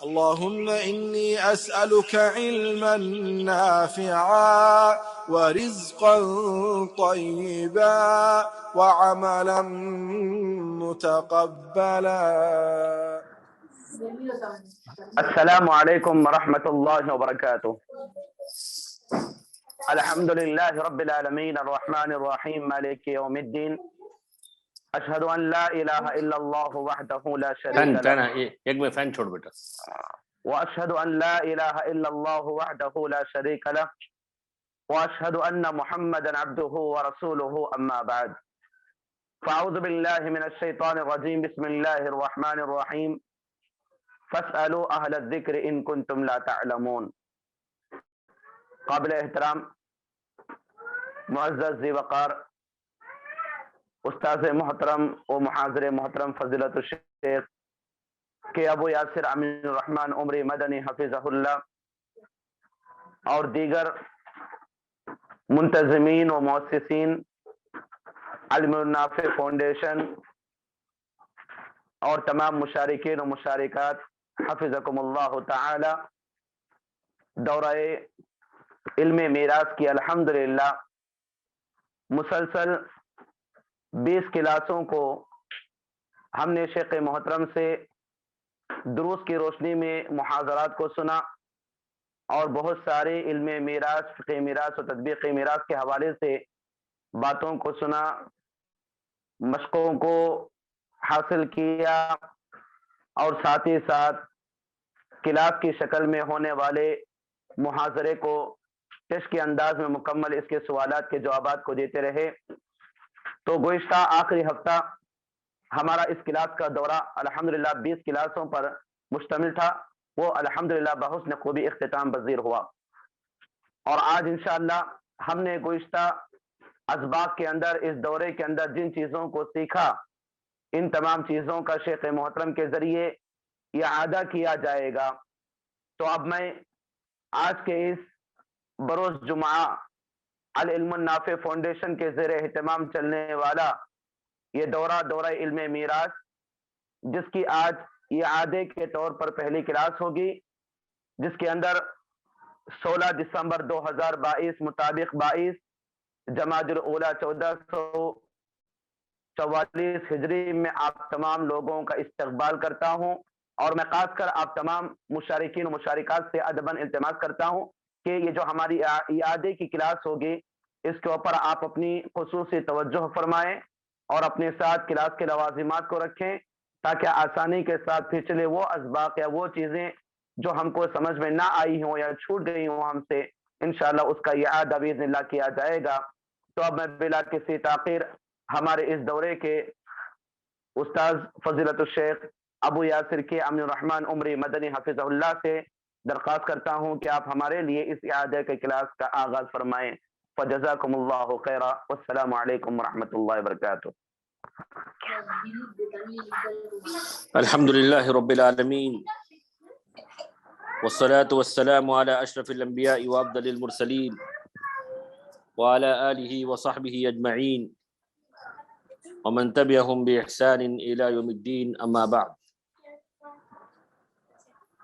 اللهم إني أسألك علما نافعا ورزقا طيبا وعملا متقبلا. السلام علیکم ورحمۃ اللہ وبرکاتہ. الحمد للہ رب العالمین الرحمن الرحیم مالک یوم الدین. اشہد ان لا الہ الا اللہ وحدہ لا شریک لہ ایک میں فین چھوڑ بیٹا. واشہد ان لا الہ الا اللہ وحدہ لا شریک لہ واشہد ان محمدا عبدہ ورسولہ اما بعد. فاعوذ باللہ من الشیطان الرجیم. بسم اللہ الرحمن الرحیم. فاسألوا اہل الذکر ان کنتم لا تعلمون. قابل احترام معزز ذی وقار استاذ محترم و محاضر محترم فضیلت الشیخ کے ابو یاسر امین الرحمن عمری مدنی حفظہ اللہ اور دیگر منتظمین و مؤسسین علم النافع فاؤنڈیشن اور تمام مشارکین و مشارکات حفظکم اللہ تعالی. دورہ علم میراث کی الحمدللہ مسلسل 20 کلاسوں کو ہم نے شیخ محترم سے دروس کی روشنی میں محاضرات کو سنا اور بہت سارے علم میراث، فقہ میراث و تطبیق میراث کے حوالے سے باتوں کو سنا، مشقوں کو حاصل کیا اور ساتھ ہی ساتھ کلاس کی شکل میں ہونے والے محاضرے کو ٹیسٹ کے انداز میں مکمل اس کے سوالات کے جوابات کو دیتے رہے. تو گزشتہ آخری ہفتہ ہمارا اس کلاس کا دورہ الحمدللہ 20 کلاسوں پر مشتمل تھا. وہ الحمدللہ بحسن خوبی اختتام پذیر ہوا اور آج انشاءاللہ ہم نے گزشتہ اسباق کے اندر اس دورے کے اندر جن چیزوں کو سیکھا ان تمام چیزوں کا شیخ محترم کے ذریعے اعادہ کیا جائے گا. تو اب میں آج کے اس بروز جمعہ العلم النافع فاؤنڈیشن کے زیر اہتمام چلنے والا یہ دورہ علم میراث، جس کی آج اعادے کے طور پر پہلی کلاس ہوگی، جس کے اندر 16 دسمبر 2022 مطابق 22 جمادی الاولیٰ 1444 ہجری میں آپ تمام لوگوں کا استقبال کرتا ہوں اور میں خاص کر آپ تمام مشارکین و مشارکات سے ادباً التماس کرتا ہوں کہ یہ جو ہماری اعادے کی کلاس ہوگی اس کے اوپر آپ اپنی خصوصی توجہ فرمائیں اور اپنے ساتھ کلاس کے لوازمات کو رکھیں تاکہ آسانی کے ساتھ پچھلے وہ اسباق یا وہ چیزیں جو ہم کو سمجھ میں نہ آئی ہوں یا چھوٹ گئی ہوں ہم سے انشاءاللہ اس کا اعادہ باذن اللہ کیا جائے گا. تو اب میں بلا کسی تاخیر ہمارے اس دورے کے استاذ فضیلت الشیخ ابو یاسر کے امین الرحمن عمری مدنی حفظہ اللہ سے درخواست کرتا ہوں کہ آپ ہمارے لیے اس اعادے کے کلاس کا آغاز فرمائیں. فجزاکم اللہ خیرا والسلام علیکم ورحمۃ اللہ وبرکاتہ. الحمدللہ رب العالمین والصلاة والسلام على اشرف الانبیاء وافضل المرسلین وعلى آلہ وصحبہ اجمعین ومن تبعهم بإحسان الى یوم الدین. اما بعد.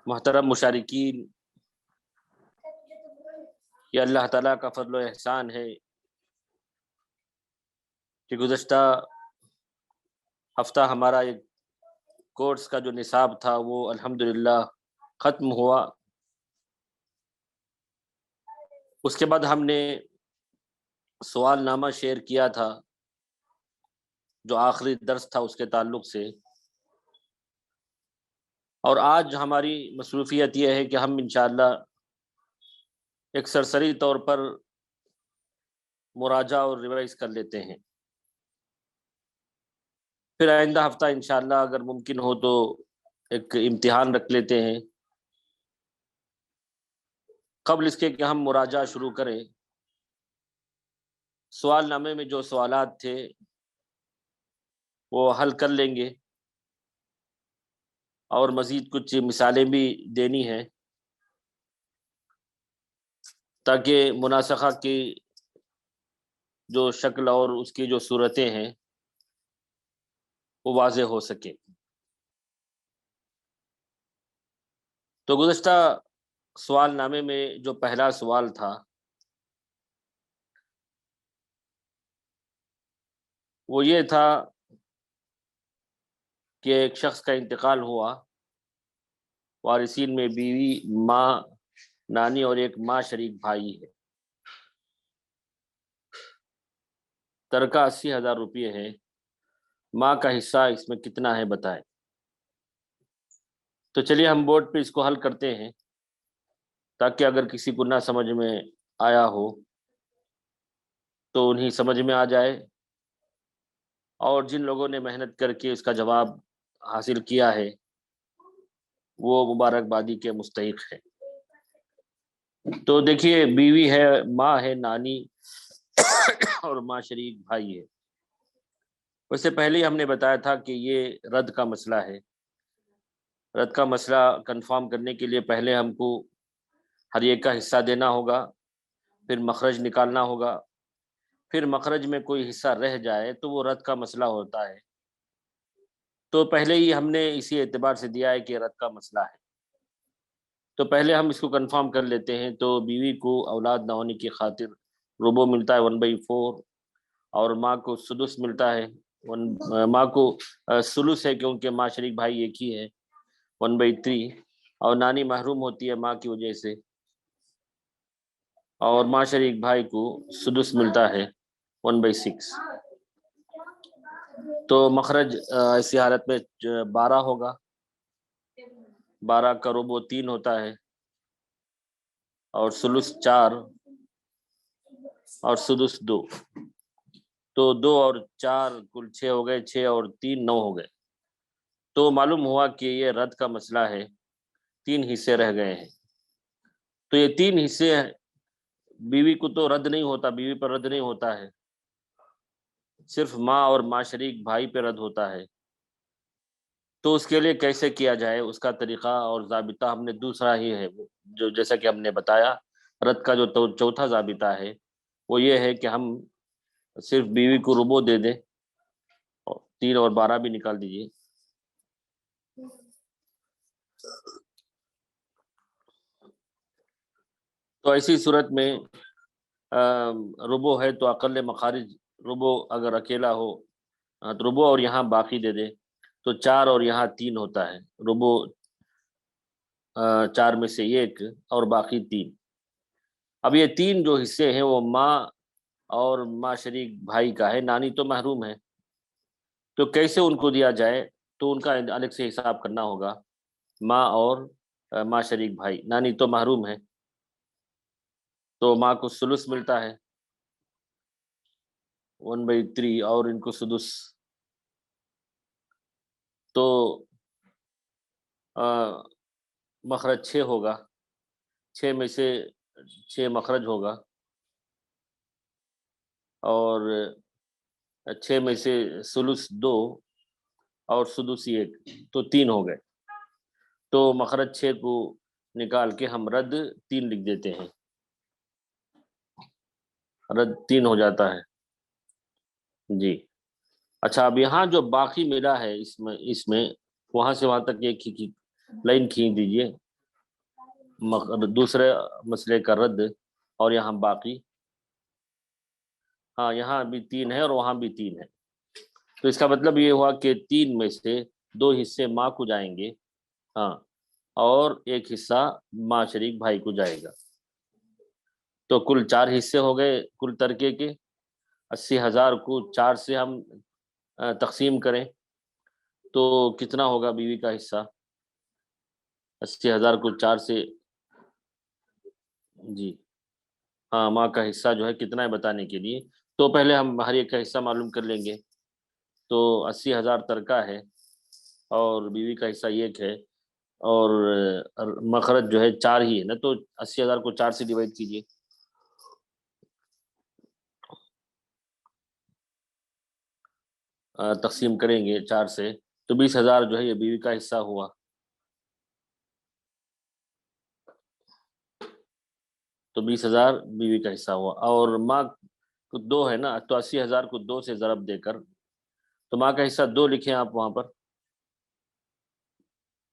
محترم مشارکین، یہ اللہ تعالیٰ کا فضل و احسان ہے کہ گزشتہ ہفتہ ہمارا ایک کورس کا جو نصاب تھا وہ الحمدللہ ختم ہوا. اس کے بعد ہم نے سوال نامہ شیئر کیا تھا جو آخری درس تھا اس کے تعلق سے، اور آج ہماری مصروفیت یہ ہے کہ ہم انشاءاللہ ایک سرسری طور پر مراجعہ اور ریوائز کر لیتے ہیں. پھر آئندہ ہفتہ انشاءاللہ اگر ممکن ہو تو ایک امتحان رکھ لیتے ہیں. قبل اس کے کہ ہم مراجعہ شروع کریں، سوال نامے میں جو سوالات تھے وہ حل کر لیں گے اور مزید کچھ مثالیں بھی دینی ہیں تاکہ مناسخہ کی جو شکل اور اس کی جو صورتیں ہیں وہ واضح ہو سکے. تو گزشتہ سوال نامے میں جو پہلا سوال تھا وہ یہ تھا کہ ایک شخص کا انتقال ہوا، وارثین میں بیوی، ماں، نانی اور ایک ماں شریک بھائی ہے، ترکہ 80,000 روپے ہے، ماں کا حصہ اس میں کتنا ہے بتائیں۔ تو چلیے ہم بورڈ پہ اس کو حل کرتے ہیں تاکہ اگر کسی کو نہ سمجھ میں آیا ہو تو انہیں سمجھ میں آ جائے، اور جن لوگوں نے محنت کر کے اس کا جواب حاصل کیا ہے وہ مبارکبادی کے مستحق ہے۔ تو دیکھیے، بیوی ہے، ماں ہے، نانی اور ماں شریک بھائی ہے۔ اس سے پہلے ہی ہم نے بتایا تھا کہ یہ رد کا مسئلہ ہے۔ رد کا مسئلہ کنفرم کرنے کے لیے پہلے ہم کو ہر ایک کا حصہ دینا ہوگا، پھر مخرج نکالنا ہوگا، پھر مخرج میں کوئی حصہ رہ جائے تو وہ رد کا مسئلہ ہوتا ہے۔ تو پہلے ہی ہم نے اسی اعتبار سے دیا ہے کہ رد کا مسئلہ ہے، تو پہلے ہم اس کو کنفرم کر لیتے ہیں۔ تو بیوی کو اولاد نہ ہونے کی خاطر ربع ملتا ہے 1/4، اور ماں کو سدس ملتا ہے، ماں کو ثلث ہے کیونکہ ماں شریک بھائی ایک ہی ہے، 1/3، اور نانی محروم ہوتی ہے ماں کی وجہ سے، اور ماں شریک بھائی کو سدس ملتا ہے 1/6۔ تو مخرج ایسی حالت میں 12 ہوگا، 12 کا ربع 3 ہوتا ہے، اور ثلث 4 اور سدس 2، تو 2 اور 4 کل 6 ہو گئے، 6 اور 3 9 ہو گئے۔ تو معلوم ہوا کہ یہ رد کا مسئلہ ہے، 3 حصے رہ گئے ہیں۔ تو یہ 3 حصے بیوی کو تو رد نہیں ہوتا، بیوی پر رد نہیں ہوتا ہے، صرف ماں اور ماں شریک بھائی پہ رد ہوتا ہے۔ تو اس کے لیے کیسے کیا جائے، اس کا طریقہ اور ضابطہ ہم نے دوسرا ہی ہے، جو جیسا کہ ہم نے بتایا رد کا جو چوتھا ضابطہ ہے وہ یہ ہے کہ ہم صرف بیوی کو ربع دے دیں، 3 اور 12 بھی نکال دیجیے۔ تو ایسی صورت میں ربع ہے تو اقل مخارج ربع اگر اکیلا ہو تو ربع اور یہاں باقی دے دے، تو 4 اور یہاں 3 ہوتا ہے، ربع 4 میں سے 1 اور باقی 3۔ اب یہ 3 جو حصے ہیں وہ ماں اور ماں شریک بھائی کا ہے، نانی تو محروم ہے، تو کیسے ان کو دیا جائے؟ تو ان کا الگ سے حساب کرنا ہوگا، ماں اور ماں شریک بھائی۔ نانی تو محروم ہے تو ماں کو ثلث ملتا ہے 1/3 اور ان کو سدس، تو مخرج 6 ہوگا، 6 میں سے 6 مخرج ہوگا، اور 6 میں سے ثلث 2 اور سدس 1، تو 3 ہو گئے۔ تو مخرج 6 کو نکال کے ہم رد 3 لکھ دیتے ہیں، رد 3 ہو جاتا ہے جی۔ اچھا، اب یہاں جو باقی ملا ہے اس میں وہاں سے وہاں تک ایک ہی لائن کھینچ دیجئے، دوسرے مسئلے کا رد، اور یہاں باقی، ہاں یہاں بھی 3 ہے اور وہاں بھی 3 ہے، تو اس کا مطلب یہ ہوا کہ 3 میں سے 2 حصے ماں کو جائیں گے، ہاں، اور 1 حصہ ماں شریک بھائی کو جائے گا، تو کل 4 حصے ہو گئے کل ترکے کے۔ 80,000 کو 4 سے ہم تقسیم کریں تو کتنا ہوگا بیوی کا حصہ؟ 80,000 کو 4 سے، جی ہاں، ماں کا حصہ جو ہے کتنا ہے بتانے کے لیے تو پہلے ہم ہر ایک کا حصہ معلوم کر لیں گے۔ تو 80,000 ترکہ ہے اور بیوی کا حصہ 1 ہے، اور مخرج جو ہے 4 ہی ہے نا، تو 80,000 کو 4 سے ڈیوائڈ کیجیے، تقسیم کریں گے 4 سے، تو 20,000 جو ہے یہ بیوی کا حصہ ہوا۔ تو 20,000 بیوی کا حصہ ہوا، اور ماں کو 2 ہے نا، تو 80,000 کو 2 سے ضرب دے کر، تو ماں کا حصہ 2 لکھیں آپ وہاں پر،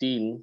3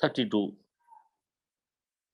32,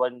1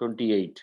28,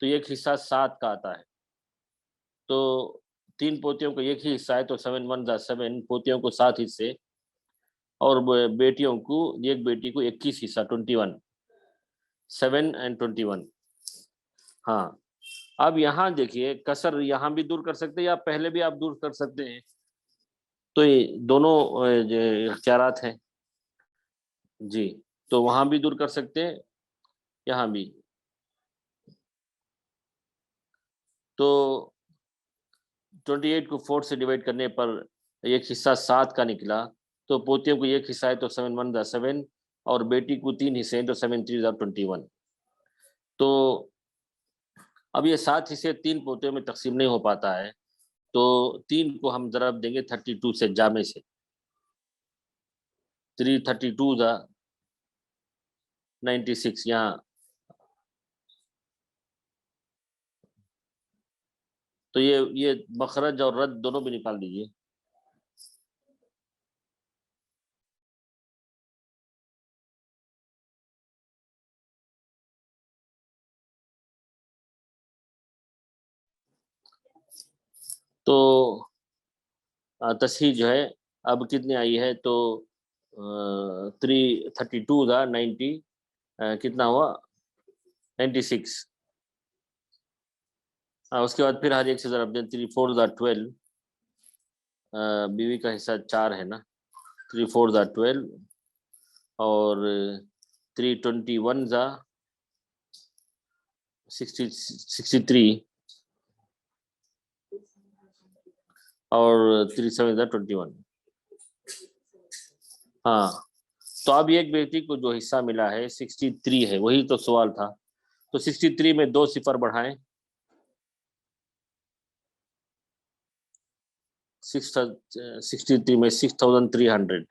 تو ایک حصہ 7 کا آتا ہے، تو 3 پوتیوں کو ایک ہی حصہ ہے، تو 7 1 7، پوتیوں کو 7 حصے، اور بیٹیوں کو، ایک بیٹی کو 21 حصہ، 21، 7 and 21۔ ہاں، اب یہاں دیکھیے کسر یہاں بھی دور کر سکتے ہیں یا پہلے بھی آپ دور کر سکتے ہیں، تو یہ دونوں اختیارات ہیں جی، تو وہاں بھی دور کر سکتے ہیں، یہاں بھی۔ تو 28 کو 4 سے ڈیوائڈ کرنے پر ایک حصہ 7 کا نکلا، تو پوتیوں کو ایک حصہ ہے تو 7 1 7، اور بیٹی کو 3 حصے ہیں تو 7 3 21۔ تو اب یہ 7 حصے 3 پوتیوں میں تقسیم نہیں ہو پاتا ہے، تو 3 کو ہم ضرب دیں گے 32 سے، جامع سے، 3 32 96 یہاں، تو یہ مخرج اور رد دونوں بھی نکال دیجیے۔ تو تصحیح جو ہے اب کتنے آئی ہے، تو 332 90، کتنا ہوا 96۔ اس کے بعد پھر ہر ایک سے ضرب دیں، 3 4 12، بیوی کا حصہ 4 ہے نا، 3 4 12، اور 3 21 63، اور 3 7 21۔ ہاں، تو اب ایک بیٹی کو جو حصہ ملا ہے 63 ہے، وہی تو سوال تھا، تو 63 میں 2 صفر بڑھائیں، 63 میں 6300۔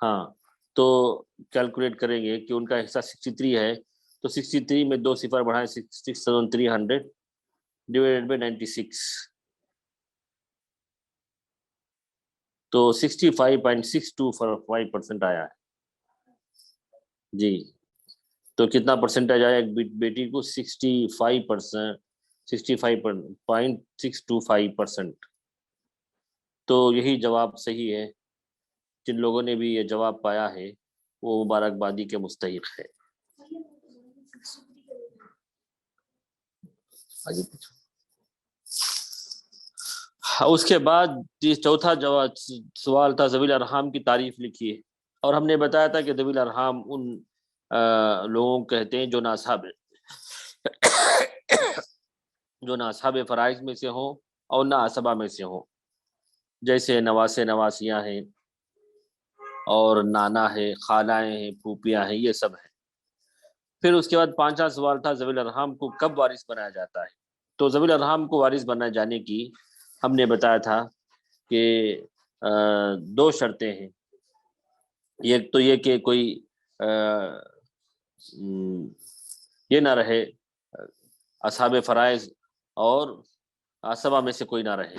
ہاں، تو کیلکولیٹ کریں گے کہ ان کا حصہ 63 ہے، تو 63 میں 2 صفر بڑھائیں، 6300 ڈیوائڈیڈ بائی 96، تو 65.625% آیا ہے جی۔ تو کتنا پرسنٹیج آیا ایک بیٹی کو؟ 65%، 65.625%۔ تو یہی جواب صحیح ہے، جن لوگوں نے بھی یہ جواب پایا ہے وہ مبارکبادی کے مستحق ہے۔ اس کے بعد چوتھا سوال تھا ذوی الارحام کی تعریف لکھیے، اور ہم نے بتایا تھا کہ ذوی الارحام ان لوگوں کو کہتے ہیں جو ناصحاب فرائض میں سے ہوں اور نہ عصبہ میں سے ہوں، جیسے نواسے نواسیاں ہیں، اور نانا ہے، خالائیں ہیں، پھوپھیاں ہیں، یہ سب ہیں۔ پھر اس کے بعد 5واں سوال تھا ذوی الارحام کو کب وارث بنایا جاتا ہے، تو ذوی الارحام کو وارث بنائے جانے کی ہم نے بتایا تھا کہ 2 شرطیں ہیں، ایک تو یہ کہ کوئی یہ نہ رہے اصحاب فرائض اور عصبہ میں سے کوئی نہ رہے،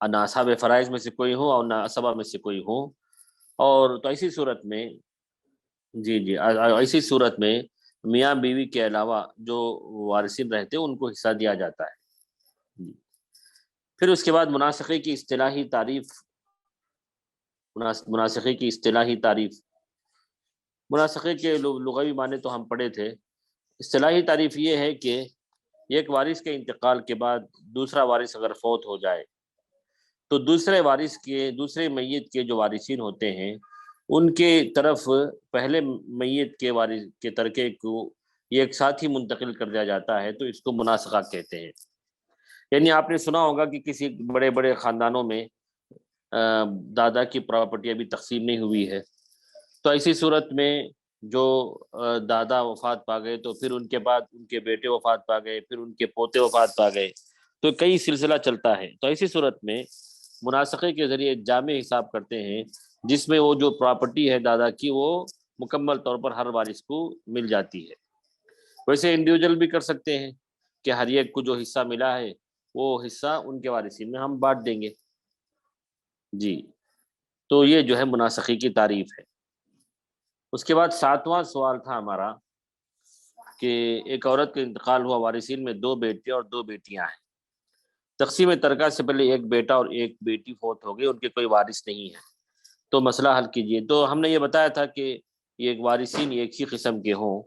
نہ اصحاب فرائض میں سے کوئی ہو اور نہ عصبہ میں سے کوئی ہو، اور تو ایسی صورت میں ایسی صورت میں میاں بیوی کے علاوہ جو وارثین رہتے ہیں ان کو حصہ دیا جاتا ہے۔ پھر اس کے بعد مناسخے کی اصطلاحی تعریف، مناسخے کی اصطلاحی تعریف، مناسخے کے لغوی معنی تو ہم پڑھے تھے، اصطلاحی تعریف یہ ہے کہ ایک وارث کے انتقال کے بعد دوسرا وارث اگر فوت ہو جائے تو دوسرے میت کے جو وارثین ہوتے ہیں ان کے طرف پہلے میت کے وارث کے ترکے کو ایک ساتھ ہی منتقل کر دیا جاتا ہے، تو اس کو مناسخہ کہتے ہیں۔ یعنی آپ نے سنا ہوگا کہ کسی بڑے بڑے خاندانوں میں دادا کی پراپرٹی ابھی تقسیم نہیں ہوئی ہے، تو ایسی صورت میں جو دادا وفات پا گئے تو پھر ان کے بعد ان کے بیٹے وفات پا گئے، پھر ان کے پوتے وفات پا گئے، تو کئی سلسلہ چلتا ہے، تو ایسی صورت میں مناسخے کے ذریعے ایک جامع حساب کرتے ہیں جس میں وہ جو پراپرٹی ہے دادا کی وہ مکمل طور پر ہر وارث کو مل جاتی ہے۔ ویسے انڈیویجول بھی کر سکتے ہیں کہ ہر ایک کو جو حصہ ملا ہے وہ حصہ ان کے وارثین میں ہم بانٹ دیں گے جی۔ تو یہ جو ہے مناسخی کی تعریف ہے۔ اس کے بعد 7واں سوال تھا ہمارا کہ ایک عورت کا انتقال ہوا، وارثین میں 2 بیٹے اور 2 بیٹیاں ہیں، تقسیم ترکہ سے پہلے ایک بیٹا اور ایک بیٹی فوت ہو گئی، ان کے کوئی وارث نہیں ہے، تو مسئلہ حل کیجیے۔ تو ہم نے یہ بتایا تھا کہ یہ ایک وارثین ایک ہی قسم کے ہوں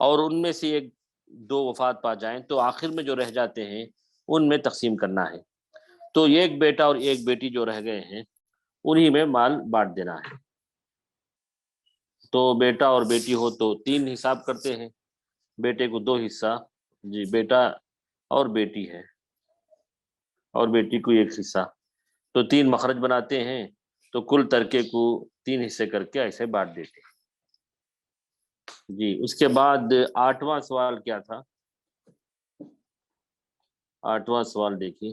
اور ان میں سے ایک 2 وفات پا جائیں تو آخر میں جو رہ جاتے ہیں ان میں تقسیم کرنا ہے، تو ایک بیٹا اور ایک بیٹی جو رہ گئے ہیں انہی میں مال بانٹ دینا ہے۔ تو بیٹا اور بیٹی ہو تو 3 حساب کرتے ہیں، بیٹے کو 2 حصہ، جی بیٹا اور بیٹی ہے اور بیٹی کو 1 حصہ، تو 3 مخرج بناتے ہیں، تو کل ترکے کو 3 حصے کر کے ایسے بانٹ دیتے ہیں۔ جی اس کے بعد 8واں سوال کیا تھا؟ 8واں سوال دیکھیے،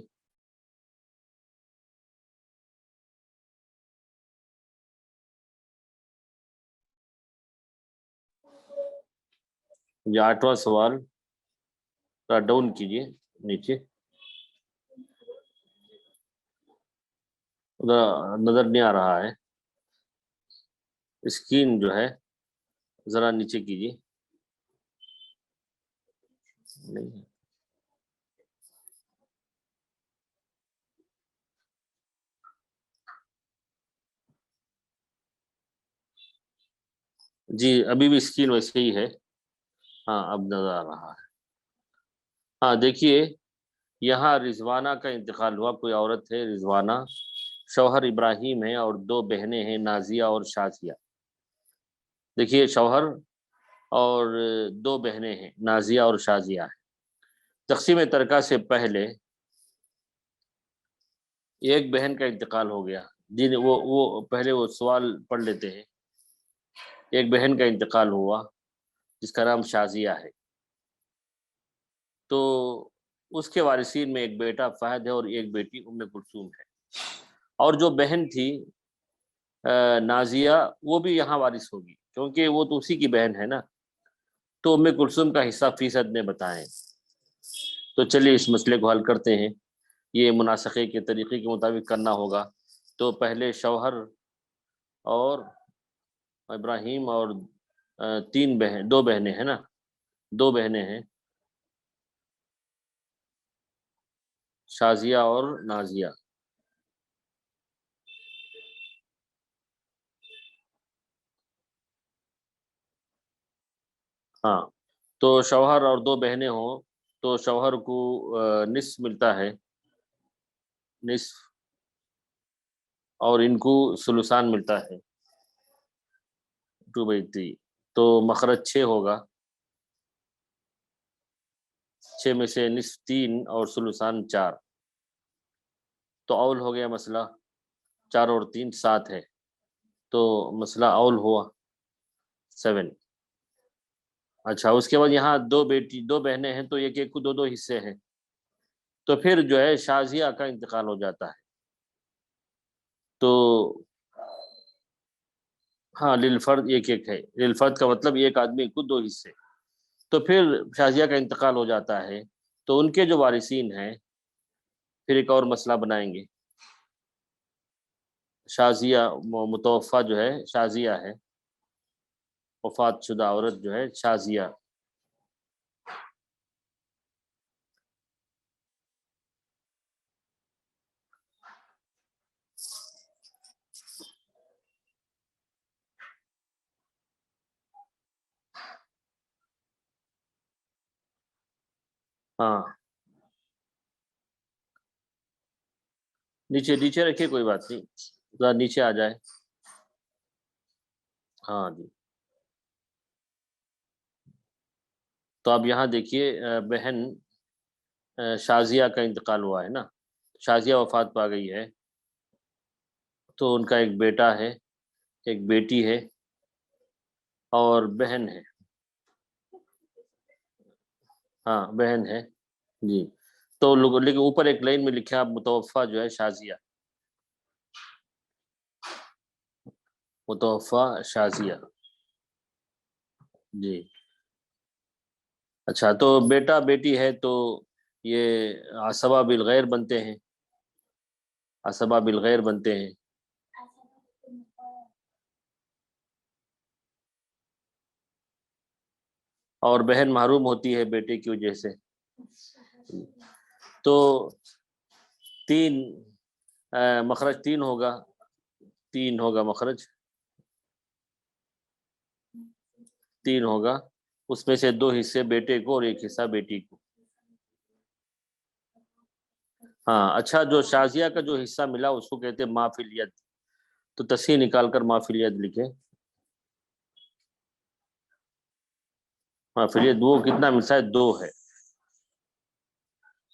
یہ 8واں سوال تھوڑا ڈاؤن کیجیے نیچے، ادھر نظر نہیں آ رہا ہے، اسکرین جو ہے ذرا نیچے کیجیے، نہیں جی ابھی بھی اسکرین ویسے ہی ہے، ہاں اب نظر آ رہا ہے۔ ہاں دیکھیے یہاں رضوانہ کا انتقال ہوا، کوئی عورت ہے رضوانہ، شوہر ابراہیم ہے اور 2 بہنیں ہیں نازیہ اور شازیہ۔ دیکھیے شوہر اور 2 بہنیں ہیں نازیہ اور شازیہ ہیں۔ تقسیم ترکہ سے پہلے ایک بہن کا انتقال ہو گیا، جن وہ پہلے وہ سوال پڑھ لیتے ہیں۔ ایک بہن کا انتقال ہوا جس کا نام شازیہ ہے، تو اس کے وارثین میں ایک بیٹا فہد ہے اور ایک بیٹی ام کلثوم ہے، اور جو بہن تھی نازیہ وہ بھی یہاں وارث ہوگی کیونکہ وہ تو اسی کی بہن ہے نا، تو ام کلثوم کا حصہ فیصد میں بتائیں۔ تو چلیے اس مسئلے کو حل کرتے ہیں، یہ مناسخے کے طریقے کے مطابق کرنا ہوگا۔ تو پہلے شوہر اور ابراہیم اور 2 بہنیں ہیں نا، 2 بہنیں ہیں شازیہ اور نازیہ۔ ہاں تو شوہر اور 2 بہنیں ہوں تو شوہر کو نصف ملتا ہے، نصف، اور ان کو ثلثان ملتا ہے 2/3، تو مخرج 6 ہوگا، 6 میں سے نصف 3 اور ثلثان 4، تو اول ہو گیا مسئلہ، 4 اور 3 7 ہے، تو مسئلہ اول ہوا 7۔ اچھا اس کے بعد یہاں 2 بہنیں ہیں تو ایک ایک کو 2 حصے ہیں، تو پھر جو ہے شازیہ کا انتقال ہو جاتا ہے، تو ہاں للفرد ایک ایک ہے، للفرد کا مطلب ایک آدمی کو 2 حصے، تو پھر شازیہ کا انتقال ہو جاتا ہے، تو ان کے جو وارثین ہیں پھر ایک اور مسئلہ بنائیں گے۔ شازیہ متوفہ جو ہے شازیہ ہے، وفات شدہ عورت جو ہے شازیہ، ہاں نیچے نیچے رکھیے کوئی بات نہیں، ذرا نیچے آ جائے، ہاں جی۔ تو اب یہاں دیکھیے بہن شازیہ کا انتقال ہوا ہے نا، شازیہ وفات پا گئی ہے، تو ان کا ایک بیٹا ہے، ایک بیٹی ہے اور بہن ہے، ہاں بہن ہے جی۔ تو لوگ لیکن اوپر ایک لائن میں لکھا متوفہ جو ہے شازیہ، متوفہ شازیہ جی۔ اچھا تو بیٹا بیٹی ہے تو یہ عصبہ بالغیر بنتے ہیں، عصبہ بالغیر بنتے ہیں، اور بہن محروم ہوتی ہے بیٹے کی وجہ سے. تو 3 مخرج 3 ہوگا، 3 ہوگا مخرج، 3 ہوگا. اس میں سے 2 حصے بیٹے کو اور 1 حصہ بیٹی کو. ہاں اچھا، جو شازیہ کا جو حصہ ملا اس کو کہتے ہیں ما فی الید. تو تصحیح نکال کر ما فی الید لکھے. ما فی الید وہ کتنا ملتا ہے؟ 2 ہے،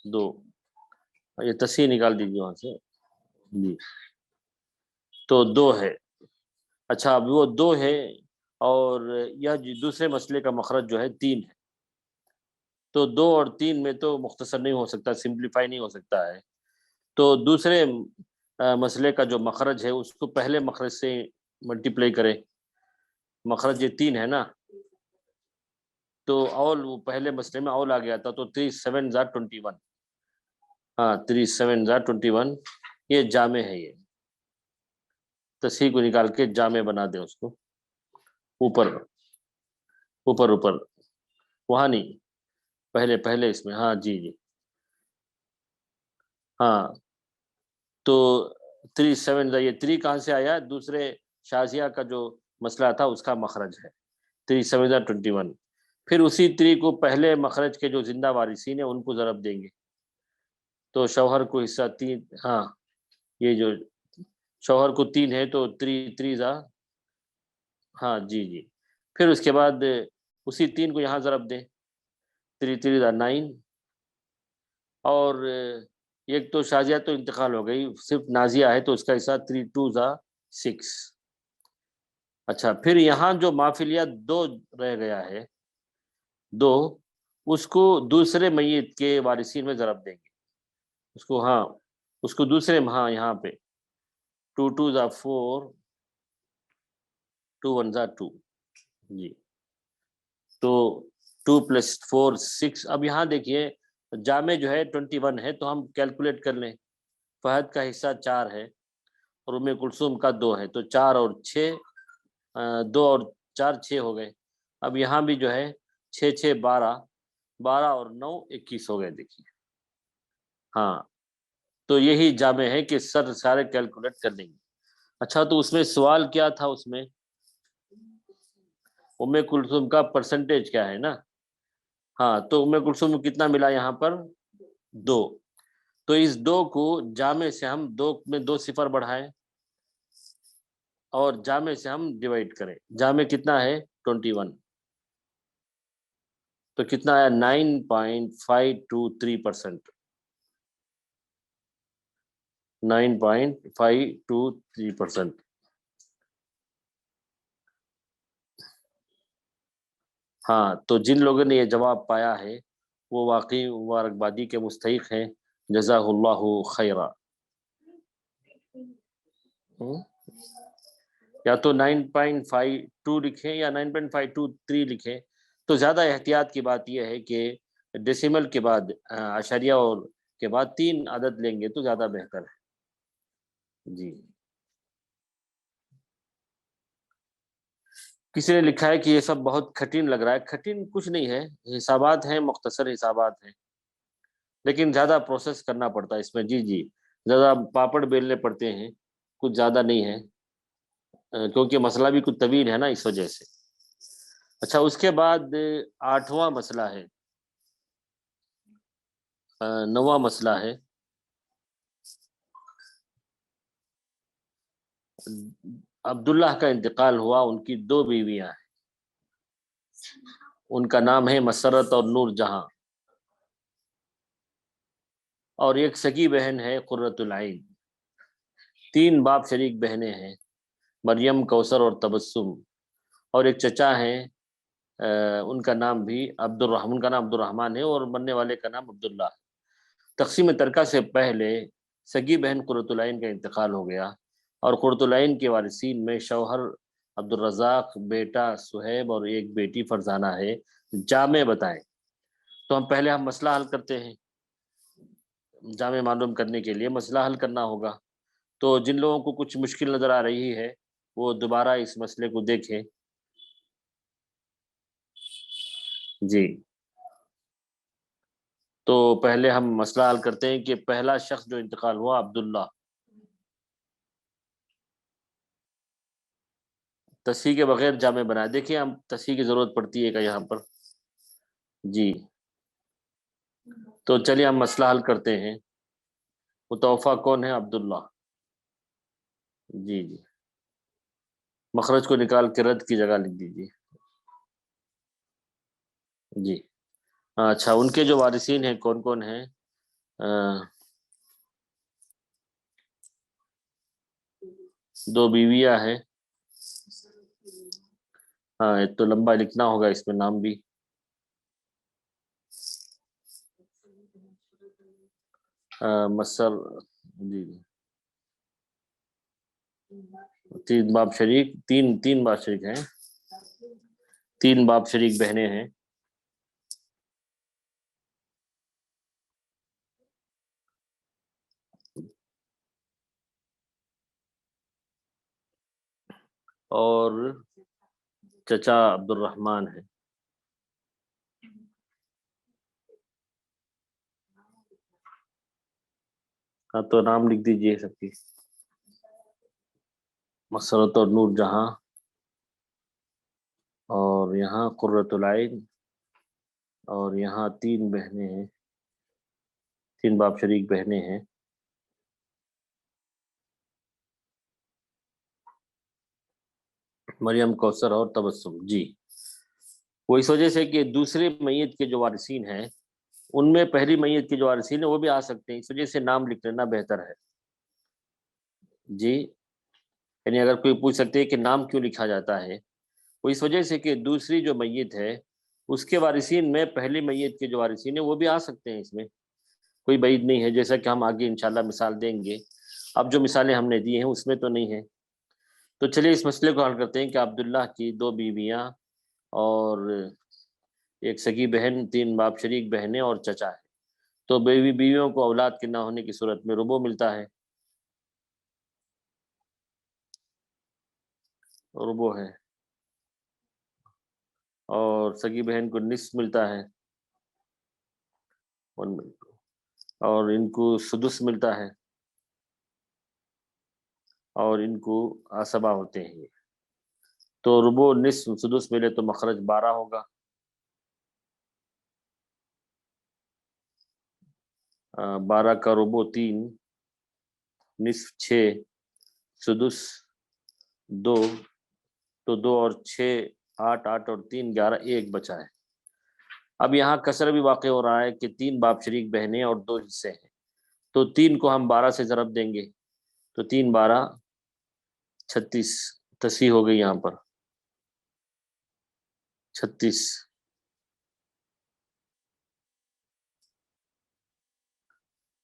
2. یہ تصحیح نکال دیجیے وہاں سے جی. تو 2 ہے. اچھا اب وہ 2 ہے اور یہ دوسرے مسئلے کا مخرج جو ہے 3 ہے. تو 2 اور 3 میں تو مختصر نہیں ہو سکتا، سمپلیفائی نہیں ہو سکتا ہے. تو دوسرے مسئلے کا جو مخرج ہے اس کو پہلے مخرج سے ملٹیپلائی کرے. مخرج یہ 3 ہے نا، تو اول وہ پہلے مسئلے میں اول آ گیا تھا، تو 3 7 21. ہاں 3 7 21. یہ جامع ہے. یہ تصحیح کو نکال کے جامع بنا دیں اس کو. اوپر اوپر اوپر وہاں نہیں، پہلے اس میں. ہاں جی جی ہاں. تو 3 7 یہ 3 کہاں سے آیا؟ دوسرے شازیہ کا جو مسئلہ تھا اس کا مخرج ہے 3 7 21. پھر اسی 3 کو پہلے مخرج کے جو زندہ وارثین ہیں ان کو ضرب دیں گے. تو شوہر کو حصہ 3. ہاں یہ جو شوہر کو 3 ہے تو 3 3 ہاں جی جی. پھر اس کے بعد اسی 3 کو یہاں ضرب دیں. 3 3 9. اور ایک تو شازیہ تو انتقال ہو گئی، صرف نازیہ ہے تو اس کا حصہ 3 2 6. اچھا پھر یہاں جو ما فی الید 2 رہ گیا ہے، 2، اس کو دوسرے میت کے وارثین میں ضرب دیں گے. اس کو ہاں اس کو دوسرے ہاں یہاں پہ 2 2 4 2 1 2 جی. تو 2 + 4 6. اب یہاں دیکھیے جامع جو ہے 21 ہے تو ہم کیلکولیٹ کر لیں. فہد کا حصہ 4 ہے اور ام کلثوم کا 2 ہے، تو 4 اور 6 2 اور 4 6 ہو گئے. اب یہاں بھی جو ہے 6 6 12 12 اور 9 21 ہو گئے. دیکھیے ہاں تو یہی جامع ہے کہ سارے کیلکولیٹ کر لیں گے. اچھا تو اس میں سوال کیا تھا؟ اس میں ام کلثوم کا پرسنٹیج کیا ہے نا. ہاں تو ام کلثوم کو کتنا ملا یہاں پر؟ 2. تو اس 2 کو جامع سے ہم 2 میں 2 صفر بڑھائیں اور جامع سے ہم ڈیوائڈ کریں. جامع کتنا ہے؟ 21. تو کتنا آیا؟ 9.523%. 9.523%. ہاں تو جن لوگوں نے یہ جواب پایا ہے وہ واقعی مبارکبادی کے مستحق ہیں. جزاہ اللہ خیرہ. یا تو 9.52 لکھیں یا 9.523 لکھیں. تو زیادہ احتیاط کی بات یہ ہے کہ ڈیسیمل کے بعد اشاریہ اور کے بعد 3 عدد لیں گے تو زیادہ بہتر ہے. جی کسی نے لکھا ہے کہ یہ سب بہت کٹھن لگ رہا ہے. کٹھن کچھ نہیں ہے، حسابات ہیں، مختصر حسابات ہیں، لیکن زیادہ پروسیس کرنا پڑتا ہے اس میں. جی جی زیادہ پاپڑ بیلنے پڑتے ہیں، کچھ زیادہ نہیں ہے کیونکہ مسئلہ بھی کچھ طویل ہے نا اس وجہ سے. اچھا اس کے بعد 8واں مسئلہ ہے، 9واں مسئلہ ہے. عبداللہ کا انتقال ہوا، ان کی 2 بیویاں ہیں. ان کا نام ہے مسرت اور نور جہاں، اور ایک سگی بہن ہے قرۃ العین. 3 باپ شریک بہنیں ہیں، مریم، کوثر اور تبسم. اور ایک چچا ہیں ان کا نام بھی ان کا نام عبد الرحمن ہے اور مرنے والے کا نام عبداللہ. تقسیم ترکہ سے پہلے سگی بہن قرۃ العین کا انتقال ہو گیا اور قرۃ العین کے وارثین میں شوہر عبد الرزاق، بیٹا صہیب اور ایک بیٹی فرزانہ ہے. جامع بتائیں. تو پہلے ہم مسئلہ حل کرتے ہیں. جامع معلوم کرنے کے لیے مسئلہ حل کرنا ہوگا. تو جن لوگوں کو کچھ مشکل نظر آ رہی ہے وہ دوبارہ اس مسئلے کو دیکھیں. جی تو پہلے ہم مسئلہ حل کرتے ہیں کہ پہلا شخص جو انتقال ہوا عبداللہ، تصحیح کے بغیر جامع بنائے. دیکھیے ہم تصحیح کی ضرورت پڑتی ہے کہ یہاں پر. جی تو چلیے ہم مسئلہ حل کرتے ہیں. متوفا کون ہے؟ عبداللہ. جی جی مخرج کو نکال کے رد کی جگہ لکھ دیجیے. جی اچھا، ان کے جو وارثین ہیں کون کون ہیں؟ دو بیویاں ہیں. ہاں ایک تو لمبا لکھنا ہوگا اس میں نام بھی. مسر. جی جی تین باپ شریک، تین باپ شریک ہیں، تین باپ شریک بہنیں ہیں. اور چچا عبد الرحمن ہے. ہاں تو نام لکھ دیجئے سب کی. مسرت اور نور جہاں، اور یہاں قرۃ العین، اور یہاں تین بہنیں ہیں، تین باپ شریک بہنیں ہیں. مریم، کوثر اور تبسم. جی وہ اس وجہ سے کہ دوسرے میت کے جو وارثین ہیں ان میں پہلی میت کے جو وارثین ہیں وہ بھی آ سکتے ہیں، اس وجہ سے نام لکھ لینا بہتر ہے. جی یعنی اگر کوئی پوچھ سکتے ہیں کہ نام کیوں لکھا جاتا ہے، وہ اس وجہ سے کہ دوسری جو میت ہے اس کے وارثین میں پہلی میت کے جو وارثین ہیں وہ بھی آ سکتے ہیں، اس میں کوئی بعید نہیں ہے، جیسا کہ ہم آگے انشاءاللہ مثال دیں گے. اب جو مثالیں ہم نے دی ہیں اس میں تو نہیں ہے. تو چلیے اس مسئلے کو حل کرتے ہیں کہ عبداللہ کی دو بیویاں اور ایک سگی بہن، تین باپ شریک بہنیں اور چچا ہے. تو بیویوں کو اولاد کے نہ ہونے کی صورت میں ربع ملتا ہے، ربع ہے، اور سگی بہن کو نصف ملتا ہے، اور ان کو سدس ملتا ہے، اور ان کو عصبہ ہوتے ہیں. تو ربع، نصف، سدس ملے تو مخرج 12 ہوگا. 12 کا ربع 3، نصف 6، سدس 2، تو 2 اور 6 8، 8 اور 3 11، 1 بچا ہے. اب یہاں کسر بھی واقع ہو رہا ہے کہ 3 باپ شریک بہنیں اور 2 حصے ہیں، تو 3 کو ہم 12 سے ضرب دیں گے تو 3 12 36، تصحیح ہو گئی یہاں پر 36.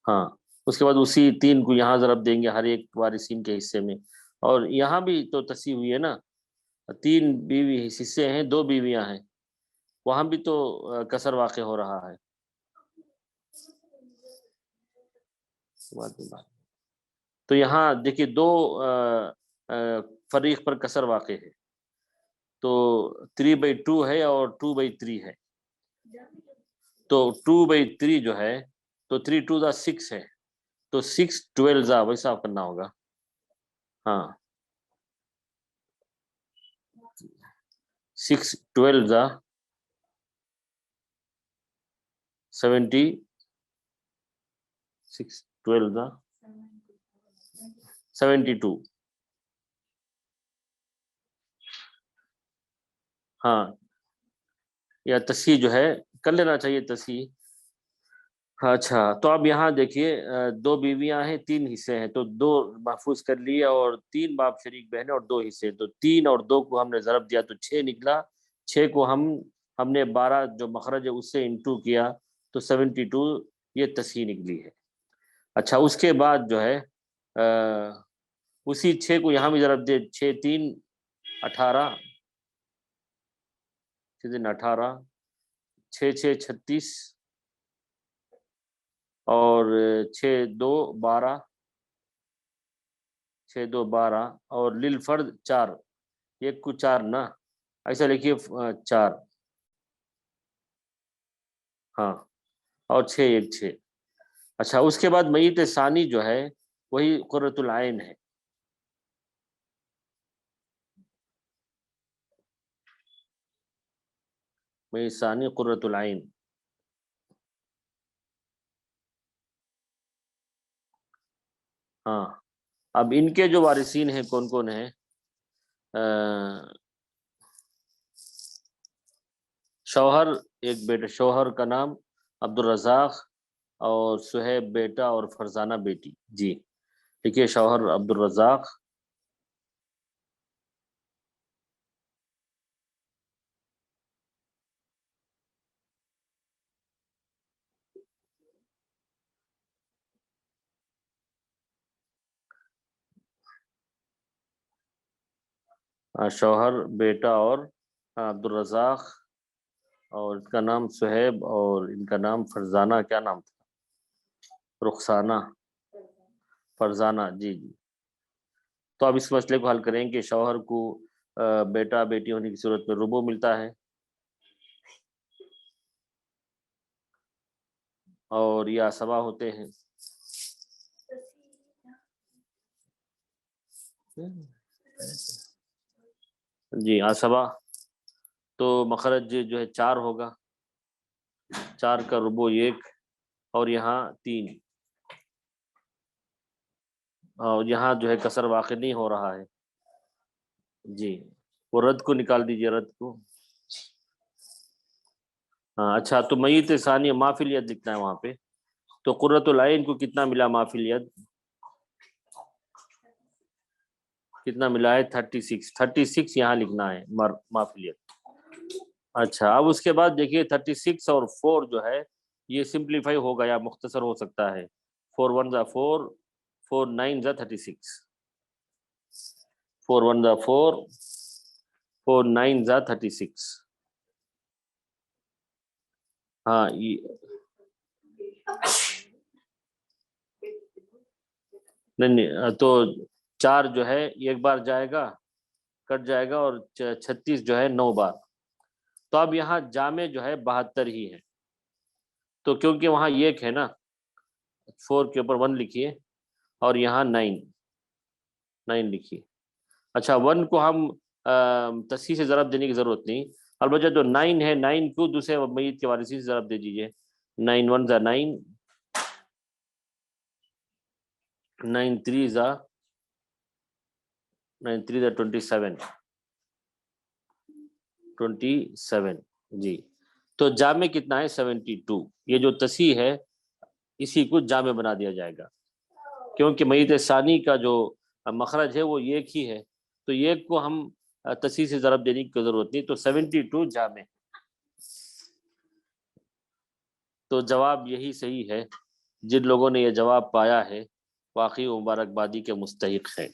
ہاں اس کے بعد اسی 3 کو یہاں ضرب دیں گے ہر ایک وارثین کے حصے میں، اور یہاں بھی تو تصحیح ہوئی ہے نا. 3 بیوی حصے ہیں، 2 بیویاں ہیں، وہاں بھی تو کسر واقع ہو رہا ہے. تو یہاں دیکھیے 2 فریق پر کسر واقع ہے، تو 3/2 ہے اور 2/3 ہے. تو 2/3 جو ہے تو 3 2 6 ہے، تو 6 12 ویسا کرنا ہوگا. ہاں 6 12 70، 6 12 72. ہاں یا تصحیح جو ہے کر لینا چاہیے تصحیح. اچھا تو اب یہاں دیکھیے 2 بیویاں ہیں، 3 حصے ہیں، تو 2 محفوظ کر لیے، اور 3 باپ شریک بہن اور 2 حصے، تو 3 اور 2 کو ہم نے ضرب دیا تو 6 نکلا. 6 کو ہم نے 12 جو مخرج ہے اس سے انٹو کیا تو 72، یہ تصحیح نکلی ہے. اچھا اس کے بعد جو ہے اسی 6 کو یہاں بھی ضرب دے، 6 3 18، 18، 6 6 36، اور 6 2 12، 6 2 12، اور للفرد 4، ایک کو 4 نا، ایسا لکھیے 4. ہاں، اور 6 1 6۔ اچھا، اس کے بعد میت ثانی جو ہے وہی قرۃ العین ہے۔ میت ثانی قرۃ العین۔ ہاں، اب ان کے جو وارثین ہیں کون کون ہیں؟ شوہر، ایک بیٹا، شوہر کا نام عبد الرزاق، اور صہیب بیٹا اور فرزانہ بیٹی۔ جی دیکھیے، شوہر عبد الرزاق، شوہر بیٹا اور عبد الرزاق، اور ان کا نام صہیب، اور ان کا نام فرزانہ، کیا نام تھا؟ رخسانہ، فرزانہ۔ جی جی۔ تو اب اس مسئلے کو حل کریں کہ شوہر کو بیٹا بیٹی ہونے کی صورت میں ربع ملتا ہے، اور یہ عصبہ ہوتے ہیں۔ جی عصبہ، تو مخرج جو ہے 4 ہوگا، 4 کا ربع 1، اور یہاں 3، اور یہاں جو ہے کسر واقع نہیں ہو رہا ہے۔ جی، وہ رد کو نکال دیجئے، رد کو۔ ہاں اچھا، تو میت ثانی ما فی الید لکھنا ہے وہاں پہ، تو قرۃ العین کو کتنا ملا ما فی الید؟ کتنا ملا ہے؟ 36۔ 36 یہاں لکھنا ہے ما فی الید۔ اچھا، اب اس کے بعد دیکھیے 36 اور 4 جو ہے یہ سمپلیفائی ہوگا یا مختصر ہو سکتا ہے۔ 4 1 ز 4، 4 9 ز 36، 4 1 ز 4، 4 9 ز 36۔ ہاں نہیں، تو 4 جو ہے ایک بار جائے گا، کٹ جائے گا، اور 36 جو ہے 9 بار۔ تو اب یہاں جامع جو ہے 72 ہی ہے، تو کیونکہ وہاں ایک ہے نا، 4 کے اوپر 1 لکھیے، اور یہاں 9 لکھیے۔ اچھا، 1 کو ہم تصحیح سے ضرب دینے کی ضرورت نہیں، البتہ جو 9 ہے، 9 کو دوسرے میت کے وارثین سے ضرب دے دیجیے۔ 9 1 ز 9، 9 3 ز 27، 27۔ جی، تو جامع کتنا ہے؟ 72۔ یہ جو تصحیح ہے اسی کو جامع بنا دیا جائے گا، کیونکہ میت ثانی کا جو مخرج ہے وہ ایک ہی ہے، تو ایک کو ہم تصحیح سے ضرب دینے کی ضرورت نہیں، تو 72 جامع۔ تو جواب یہی صحیح ہے۔ جن لوگوں نے یہ جواب پایا ہے واقعی مبارکبادی کے مستحق ہے۔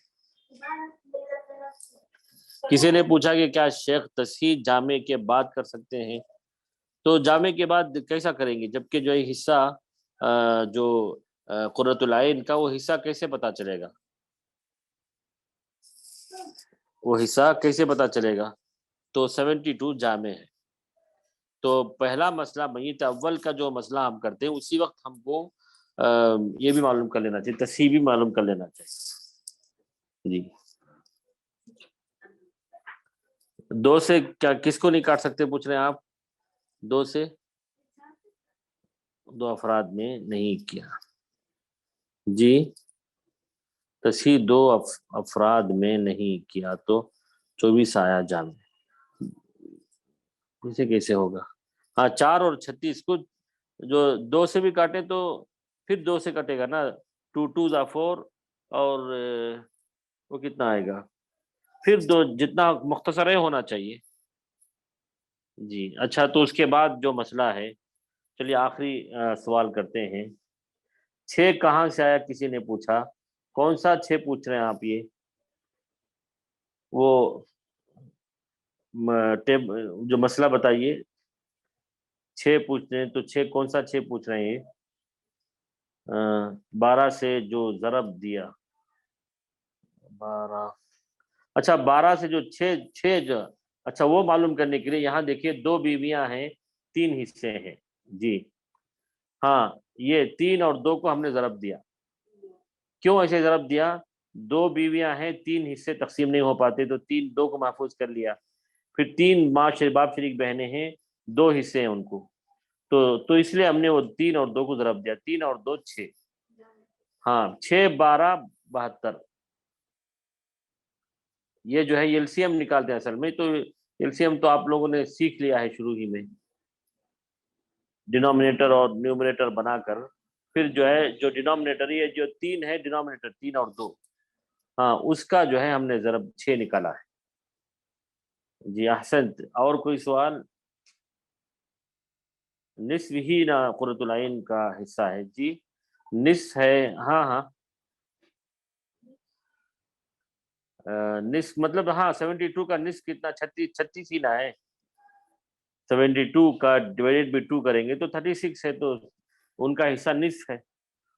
کسی نے پوچھا کہ کیا شیخ تصحیح جامع کے بعد کر سکتے ہیں؟ تو جامع کے بعد کیسا کریں گے، جبکہ جو یہ حصہ جو قرۃ العین کا، وہ حصہ کیسے پتا چلے گا؟ وہ حصہ کیسے پتا چلے گا؟ تو 72 جامع ہے۔ تو پہلا مسئلہ میت اول کا جو مسئلہ ہم کرتے ہیں اسی وقت ہم کو یہ بھی معلوم کر لینا چاہیے، تصحیح بھی معلوم کر لینا چاہیے۔ جی، 2 سے کیا کس کو نہیں کاٹ سکتے پوچھ رہے ہیں آپ؟ 2 سے 2 افراد میں نہیں کیا۔ جی، تصحیح 2 افراد میں نہیں کیا تو 24 آیا جامع، اسے کیسے ہوگا؟ ہاں، 4 اور 36 کو جو 2 سے بھی کاٹے تو پھر 2 سے کٹے گا نا، 2 2 ز 4، اور وہ کتنا آئے گا؟ پھر 2، جتنا مختصر ہے ہونا چاہیے۔ جی اچھا، تو اس کے بعد جو مسئلہ ہے، چلیے آخری سوال کرتے ہیں۔ 6 کہاں سے آیا کسی نے پوچھا، کون سا 6 پوچھ رہے ہیں آپ؟ یہ وہ جو مسئلہ بتائیے، 6 پوچھ رہے ہیں، تو 6 کون سا 6 پوچھ رہے ہیں؟ 12 سے جو ضرب دیا، 12، اچھا 12 سے جو 6 جو، اچھا وہ معلوم کرنے کے لیے یہاں دیکھیے 2 بیویاں ہیں، 3 حصے ہیں، جی ہاں، یہ 3 اور 2 کو ہم نے ضرب دیا. کیوں ایسے ضرب دیا؟ 2 بیویاں ہیں، 3 حصے تقسیم نہیں ہو پاتے، تو 2 کو محفوظ کر لیا. پھر 3 باپ شریک بہنیں ہیں، 2 حصے ہیں ان کو، تو اس لیے ہم نے وہ 3 اور 2 کو ضرب دیا. 3 اور 2 6. ہاں 6 12 72. یہ جو ہے ایل سی ایم نکالتے ہیں اصل میں. تو ایل سی ایم تو آپ لوگوں نے سیکھ لیا ہے شروع ہی میں، ڈینومینیٹر اور نیومریٹر بنا کر. پھر جو ہے جو ڈینومینیٹر یہ جو 3 ہے، ڈینومینیٹر 3 اور 2، ہاں اس کا جو ہے ہم نے ضرب 6 نکالا ہے. جی احسنت. اور کوئی سوال؟ نصف ہی نا قرۃ العین کا حصہ ہے. جی نصف ہے. ہاں ہاں نصف مطلب ہاں 72 کا نصف کتنا؟ 36 ہی نہ ہے. 72 کا ڈیوائڈیڈ بائی 2 کریں گے تو 36 ہے، تو ان کا حصہ نصف ہے.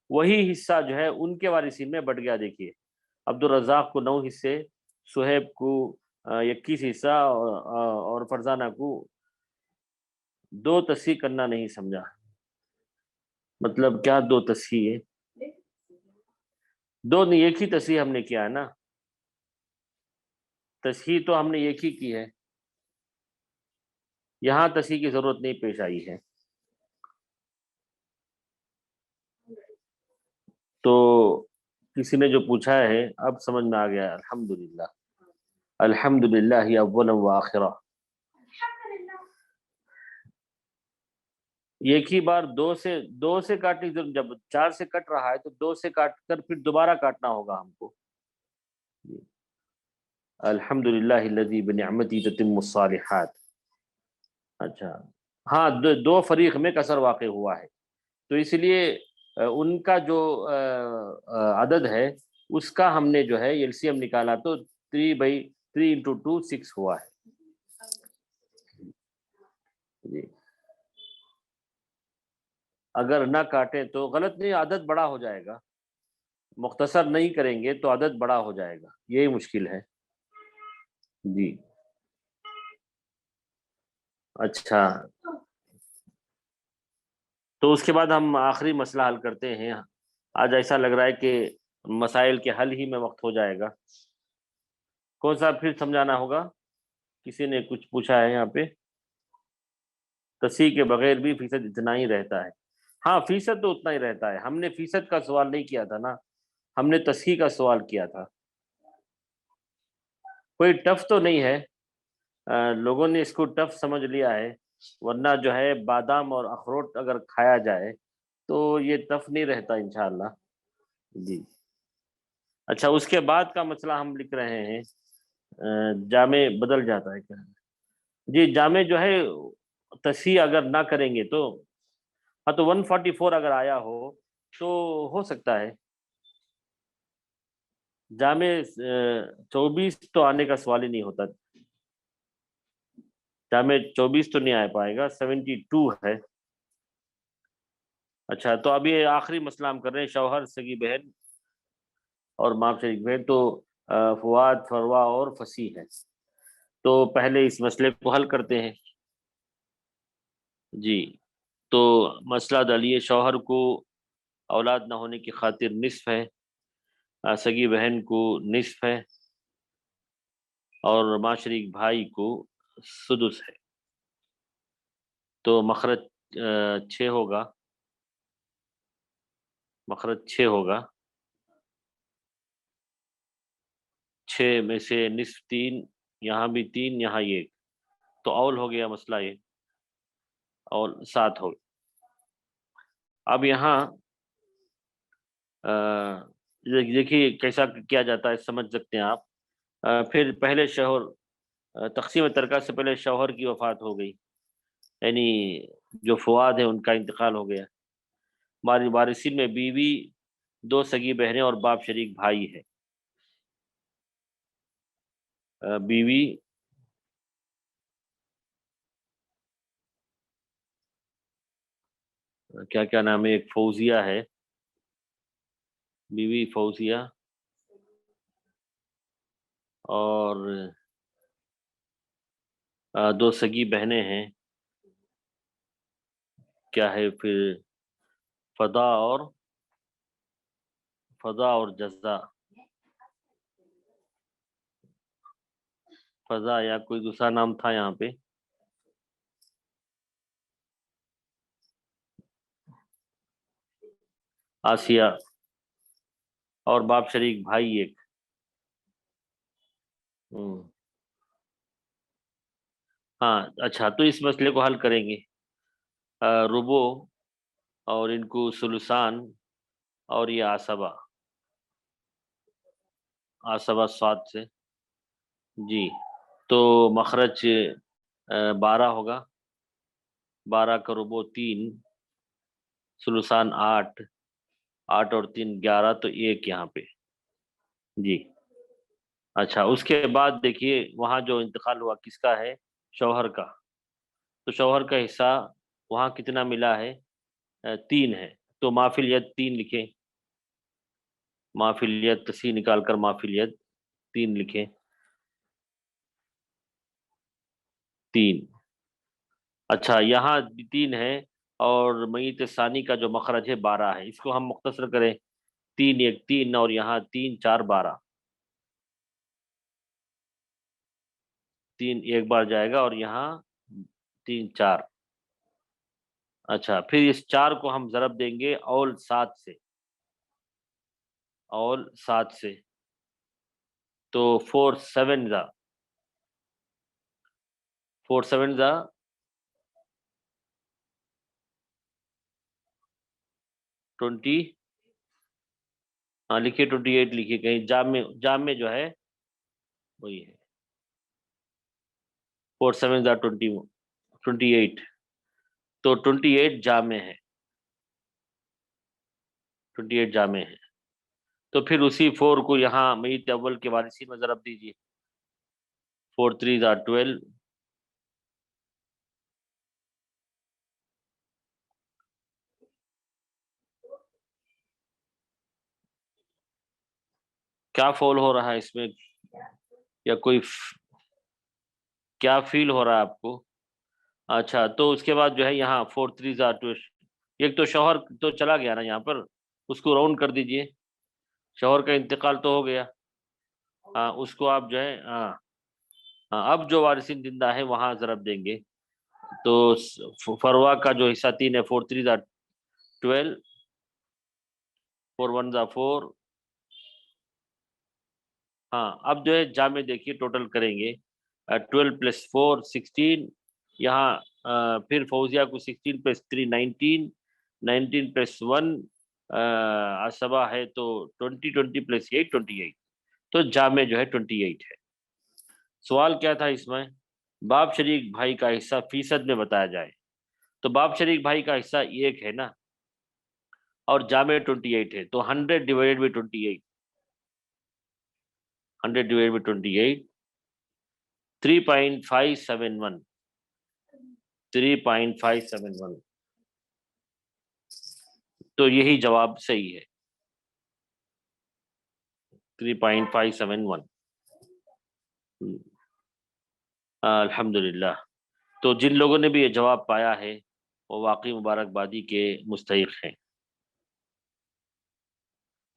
وہی حصہ جو ہے ان کے وارثین میں بٹ گیا. دیکھیے عبد الرزاق کو 9 حصے، صہیب کو 21 حصہ، اور فرزانہ کو 2 تصحیح کرنا نہیں سمجھا. مطلب کیا 2 تصحیح ہے؟ 2 نہیں، ایک ہی تصحیح ہم نے کیا ہے نا. تصحیح تو ہم نے ایک ہی کی ہے، یہاں تصحیح کی ضرورت نہیں پیش آئی ہے. تو کسی نے جو پوچھا ہے اب سمجھ میں آ گیا. الحمدللہ الحمدللہ اولا وآخرہ. ایک ہی بار 2 سے کاٹنے کی ضرورت، جب 4 سے کٹ رہا ہے تو 2 سے کاٹ کر پھر دوبارہ کاٹنا ہوگا ہم کو. الحمدللہ الذی بنعمتہ تتم الصالحات. اچھا ہاں 2 فریق میں کسر واقع ہوا ہے، تو اس لیے ان کا جو عدد ہے اس کا ہم نے جو ہے ایل سی ایم نکالا، تو 3 into 2 6 ہوا ہے. جی اگر نہ کاٹیں تو غلط نہیں، عدد بڑا ہو جائے گا. مختصر نہیں کریں گے تو عدد بڑا ہو جائے گا، یہی مشکل ہے. جی اچھا، تو اس کے بعد ہم آخری مسئلہ حل کرتے ہیں. آج ایسا لگ رہا ہے کہ مسائل کے حل ہی میں وقت ہو جائے گا. کون سا پھر سمجھانا ہوگا؟ کسی نے کچھ پوچھا ہے یہاں پہ؟ تصحیح کے بغیر بھی فیصد اتنا ہی رہتا ہے. ہاں فیصد تو اتنا ہی رہتا ہے. ہم نے فیصد کا سوال نہیں کیا تھا نا، ہم نے تصحیح کا سوال کیا تھا. کوئی ٹف تو نہیں ہے، لوگوں نے اس کو ٹف سمجھ لیا ہے، ورنہ جو ہے بادام اور اخروٹ اگر کھایا جائے تو یہ ٹف نہیں رہتا انشاءاللہ. جی اچھا، اس کے بعد کا مسئلہ ہم لکھ رہے ہیں. جامع بدل جاتا ہے کیا؟ جی جامع جو ہے تصحیح اگر نہ کریں گے تو، ہاں تو 144 اگر آیا ہو تو ہو سکتا ہے. جامع 24 تو آنے کا سوال ہی نہیں ہوتا. جامع 24 تو نہیں آ پائے گا، 72 ہے. اچھا تو اب یہ آخری مسئلہ ہم کر رہے ہیں، شوہر، سگی بہن اور ماں شریک بہن. تو فواد، فروا اور فصیح ہے. تو پہلے اس مسئلے کو حل کرتے ہیں. جی تو مسئلہ ڈالیے. شوہر کو اولاد نہ ہونے کی خاطر نصف ہے، سگی بہن کو نصف ہے، اور ماں شریک بھائی کو سدس ہے. تو مخرج 6 ہوگا. مخرج 6 ہوگا. 6 میں سے نصف 3، یہاں بھی 3، یہاں 1، تو اول ہو گیا مسئلہ یہ، اور 7 ہو گیا. اب یہاں دیکھیے کیسا کیا جاتا ہے، سمجھ سکتے ہیں آپ. پھر پہلے شوہر، تقسیم ترکہ سے پہلے شوہر کی وفات ہو گئی، یعنی جو فواد ہے ان کا انتقال ہو گیا. وارثین میں بیوی، 2 سگی بہنیں اور باپ شریک بھائی ہے. بیوی، کیا نام ہے، ایک فوزیہ ہے، بیوی فوزیہ، اور 2 سگی بہنیں ہیں، کیا ہے پھر فضا اور جزا، فضا یا کوئی دوسرا نام تھا یہاں پہ، آسیہ اور باپ شریک بھائی ایک۔ ہاں اچھا، تو اس مسئلے کو حل کریں گے، ربو اور ان کو ثلثان اور یہ عصبہ 7 سے، جی تو مخرج 12 ہوگا، 12 کا ربو 3، ثلثان 8، 8 اور 3 11، تو 1 یہاں پہ، جی اچھا۔ اس کے بعد دیکھیے وہاں جو انتقال ہوا کس کا ہے، شوہر کا، تو شوہر کا حصہ وہاں کتنا ملا ہے، 3 ہے، تو ما فی الید 3 لکھیں، ما فی الید تصحیح نکال کر ما فی الید 3 لکھیں، 3 اچھا یہاں 3 ہے، اور میت ثانی کا جو مخرج ہے 12 ہے، اس کو ہم مختصر کریں، 3 1 3 اور یہاں 3 4 12، 3 ایک بار جائے گا اور یہاں 3 4، اچھا پھر اس 4 کو ہم ضرب دیں گے اول 7 سے، اول 7 سے، تو 4 7 زا 4 7 زا 20، ہاں لکھیے 28 لکھیے، کہیں جام میں جو ہے وہی ہے، 4 7 زا 28، تو 28 جامع ہے، 28 جامع ہے، تو پھر اسی 4 کو یہاں میت اول کے وارثین میں ضرب دیجیے، 4 3 زا 12، کیا فول ہو رہا ہے اس میں، یا کوئی کیا فیل ہو رہا ہے آپ کو، اچھا تو اس کے بعد جو ہے یہاں 4 3 زا 2، ایک تو شوہر تو چلا گیا نا یہاں پر، اس کو راؤنڈ کر دیجئے، شوہر کا انتقال تو ہو گیا، ہاں اس کو آپ جو ہے ہاں اب جو وارثین زندہ ہے وہاں ضرب دیں گے، تو فروا کا جو حصہ 3 ہے، 4 3 زا 12، 4 1 زا 4، ہاں اب جو ہے جامع دیکھیے ٹوٹل کریں گے، 12 + 4 16، یہاں پھر فوزیہ کو 16 + 3 19، 19 + 1 عصبہ ہے تو 20 20 + 8 28، تو جامع جو ہے 28 ہے۔ سوال کیا تھا اس میں، باپ شریک بھائی کا حصہ فیصد میں بتایا جائے، تو باپ شریک بھائی کا حصہ 1 ہے نا، اور جامع 28 ہے، تو 100 ڈیوائڈ بائی 28، 100 ڈیوائڈ بائی 28، 3.571، 3.571، تو یہی جواب صحیح ہے، 3.571، الحمدللہ۔ تو جن لوگوں نے بھی یہ جواب پایا ہے وہ واقعی مبارکبادی کے مستحق ہیں۔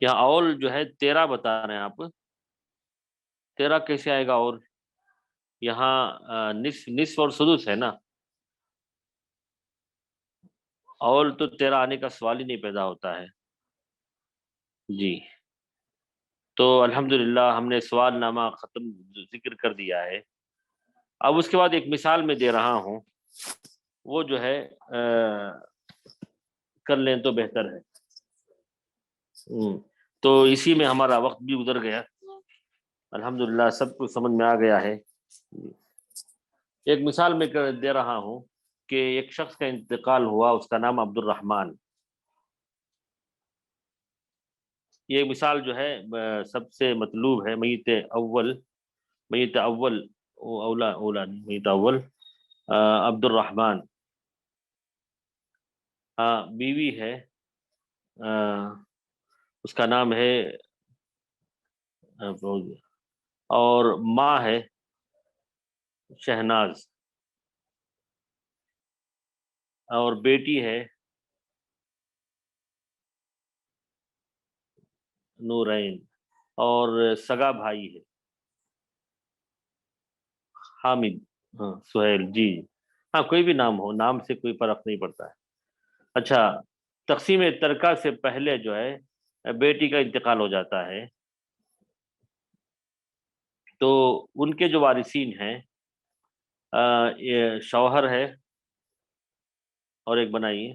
یہاں اول جو ہے 13 بتا رہے ہیں آپ، 13 کیسے آئے گا، اور یہاں نصف اور سدس ہے نا، اول تو 13 آنے کا سوال ہی نہیں پیدا ہوتا ہے، جی تو الحمدللہ ہم نے سوال نامہ ختم ذکر کر دیا ہے۔ اب اس کے بعد ایک مثال میں دے رہا ہوں، وہ جو ہے کر لیں تو بہتر ہے، تو اسی میں ہمارا وقت بھی گزر گیا، الحمدللہ سب کچھ سمجھ میں آ گیا ہے۔ ایک مثال میں دے رہا ہوں کہ ایک شخص کا انتقال ہوا، اس کا نام عبد الرحمن، یہ مثال جو ہے سب سے مطلوب ہے، میت اول اولا نہیں، میت اول عبد الرحمن، ہاں بیوی ہے، اس کا نام ہے اور ماں ہے شہناز، اور بیٹی ہے نورین، اور سگا بھائی ہے حامد، ہاں سہیل، جی ہاں کوئی بھی نام ہو، نام سے کوئی فرق نہیں پڑتا ہے۔ اچھا، تقسیم ترکہ سے پہلے جو ہے بیٹی کا انتقال ہو جاتا ہے، تو ان کے جو وارثین ہیں یہ شوہر ہے، اور ایک بنائیے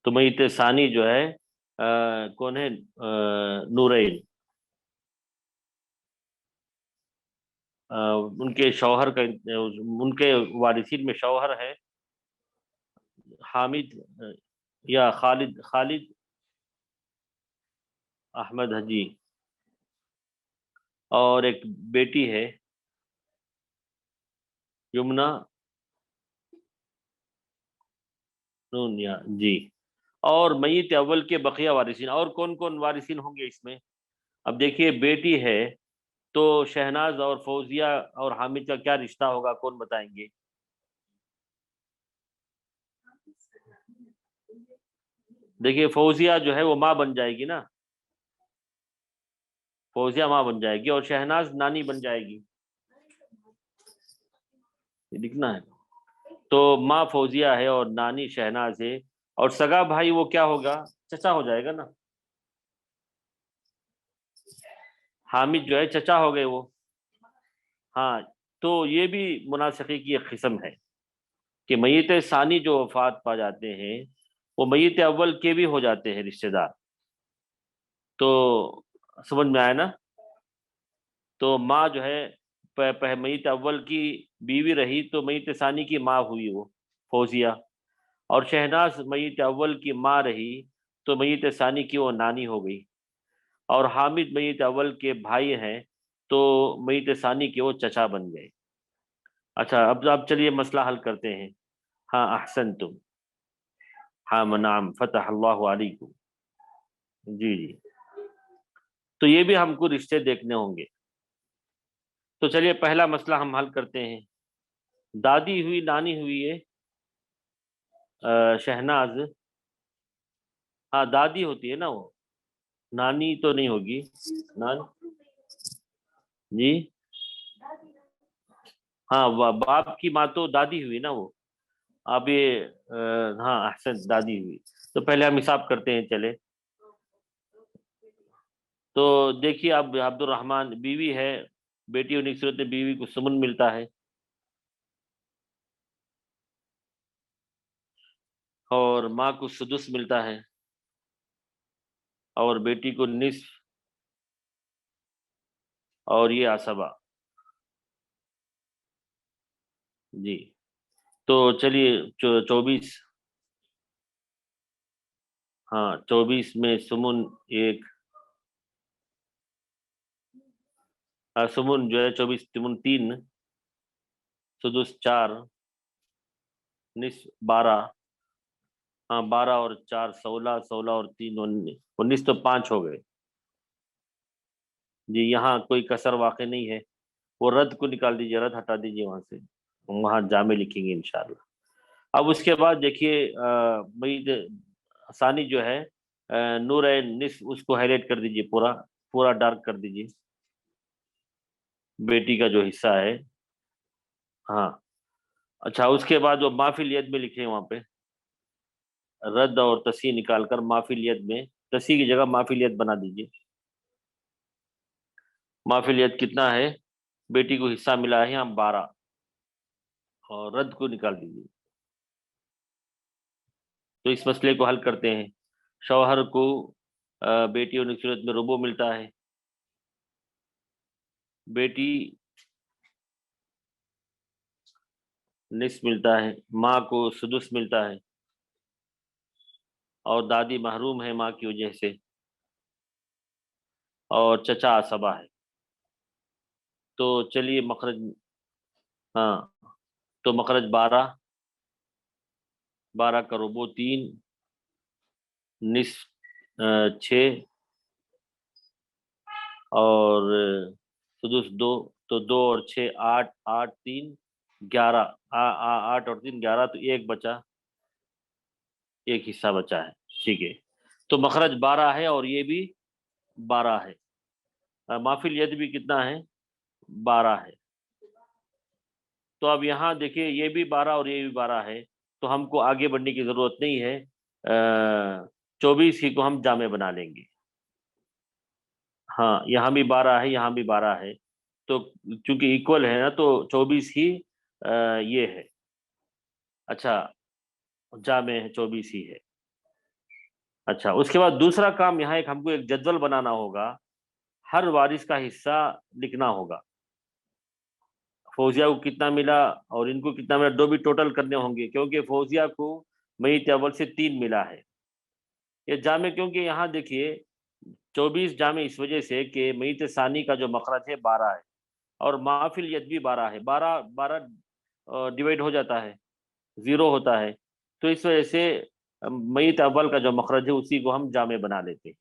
تو میت ثانی جو ہے کون ہے؟ نورین، ان کے شوہر کا، ان کے وارثین میں شوہر ہے حامد یا خالد احمد حجی، اور ایک بیٹی ہے یمنا نونیا، جی۔ اور میت اول کے بقیہ وارثین، اور کون کون وارثین ہوں گے اس میں؟ اب دیکھیے بیٹی ہے تو شہناز اور فوزیہ اور حامد کا کیا رشتہ ہوگا، کون بتائیں گے؟ دیکھیے فوزیہ جو ہے وہ ماں بن جائے گی نا، فوزیہ ماں بن جائے گی، اور شہناز نانی بن جائے گی، یہ لکھنا ہے۔ تو ماں فوزیہ ہے اور نانی شہناز ہے، اور سگا بھائی وہ کیا ہوگا؟ چچا ہو جائے گا نا، حامد جو ہے چچا ہو گئے وہ، ہاں۔ تو یہ بھی مناسخی کی ایک قسم ہے کہ میت ثانی جو وفات پا جاتے ہیں وہ میت اول کے بھی ہو جاتے ہیں رشتہ دار، تو سمجھ میں آیا نا؟ تو ماں جو ہے میت اول کی بیوی رہی تو میت ثانی کی ماں ہوئی وہ فوزیہ، اور شہناز میت اول کی ماں رہی تو میت ثانی کی وہ نانی ہو گئی، اور حامد میت اول کے بھائی ہیں تو میت ثانی کے وہ چچا بن گئے۔ اچھا، اب چلیے مسئلہ حل کرتے ہیں۔ ہاں احسنتم، ہاں منام فتح اللہ علیکم، جی جی۔ تو یہ بھی ہم کو رشتے دیکھنے ہوں گے، تو چلیے پہلا مسئلہ ہم حل کرتے ہیں۔ دادی ہوئی، نانی ہوئی ہے شہناز، ہاں دادی ہوتی ہے نا وہ، نانی تو نہیں ہوگی، جی ہاں باپ کی ماں تو دادی ہوئی نا وہ، اب یہ ہاں احسن، دادی ہوئی، تو پہلے ہم حساب کرتے ہیں چلے۔ تو دیکھیے اب عبد الرحمن بیوی ہے، بیٹی ہونے کی صورت میں بیوی کو سمن ملتا ہے، اور ماں کو سدس ملتا ہے، اور بیٹی کو نصف، اور یہ عصبہ، جی۔ تو چلیے 24، ہاں 24 میں سمن ایک، سمن جو ہے 24 سمن 3، سدس 4، نصف 12، ہاں 12 اور 4 16، 16 اور 3 19، تو 5 ہو گئے، جی۔ یہاں کوئی کسر واقع نہیں ہے، وہ رد کو نکال دیجیے، رد ہٹا دیجیے وہاں سے، وہاں جامع لکھیں گے انشاءاللہ۔ اب اس کے بعد دیکھیے میت ثانی جو ہے نورین نصف، اس کو ہائی لائٹ کر دیجیے، پورا پورا ڈارک کر دیجیے، بیٹی کا جو حصہ ہے، ہاں۔ اچھا، اس کے بعد وہ مافی الید میں لکھیں، وہاں پہ رد اور تصحیح نکال کر مافی الید میں، تصحیح کی جگہ مافی الید بنا دیجیے۔ مافی الید کتنا ہے؟ بیٹی کو حصہ ملا ہے یہاں 12، اور رد کو نکال دیجیے۔ تو اس مسئلے کو حل کرتے ہیں۔ شوہر کو بیٹی ہونے کی صورت میں ربع ملتا ہے، بیٹی نصف ملتا ہے، ماں کو سدس ملتا ہے، اور دادی محروم ہے ماں کی وجہ سے، اور چچا عصبہ ہے۔ تو چلیے مخرج، ہاں تو مخرج 12، 12 کا ربع 3، نصف 6 اور سدس 2، تو 2 اور 6 8، 8 3 11، 8 اور 3 11، تو ایک بچا، ایک حصہ بچا ہے، ٹھیک ہے۔ تو مخرج 12 ہے اور یہ بھی 12 ہے، مافی الید بھی کتنا ہے؟ 12 ہے۔ تو اب یہاں دیکھیے یہ بھی 12 اور یہ بھی 12 ہے، تو ہم کو آگے بڑھنے کی ضرورت نہیں ہے، 24 ہی کو ہم جامع بنا لیں گے۔ ہاں یہاں بھی 12 ہے، یہاں بھی 12 ہے، تو چونکہ ایکول ہے نا تو 24 ہی یہ ہے، اچھا جامع ہے، 24 ہی ہے۔ اچھا اس کے بعد دوسرا کام یہاں ہم کو ایک جدول بنانا ہوگا، ہر وارث کا حصہ لکھنا ہوگا، فوزیہ کو کتنا ملا اور ان کو کتنا ملا، دو بھی ٹوٹل کرنے ہوں گے، کیونکہ فوزیہ کو میت اول سے 3 ملا ہے۔ یہ جامع کیونکہ یہاں دیکھیے 24 جامع اس وجہ سے کہ میت ثانی کا جو مخرج ہے 12 ہے، اور مافی الید بھی 12 ہے، 12 ڈیوائڈ ہو جاتا ہے، 0 ہوتا ہے، تو اس وجہ سے میت اول کا جو مخرج ہے اسی کو ہم جامع بنا لیتے ہیں۔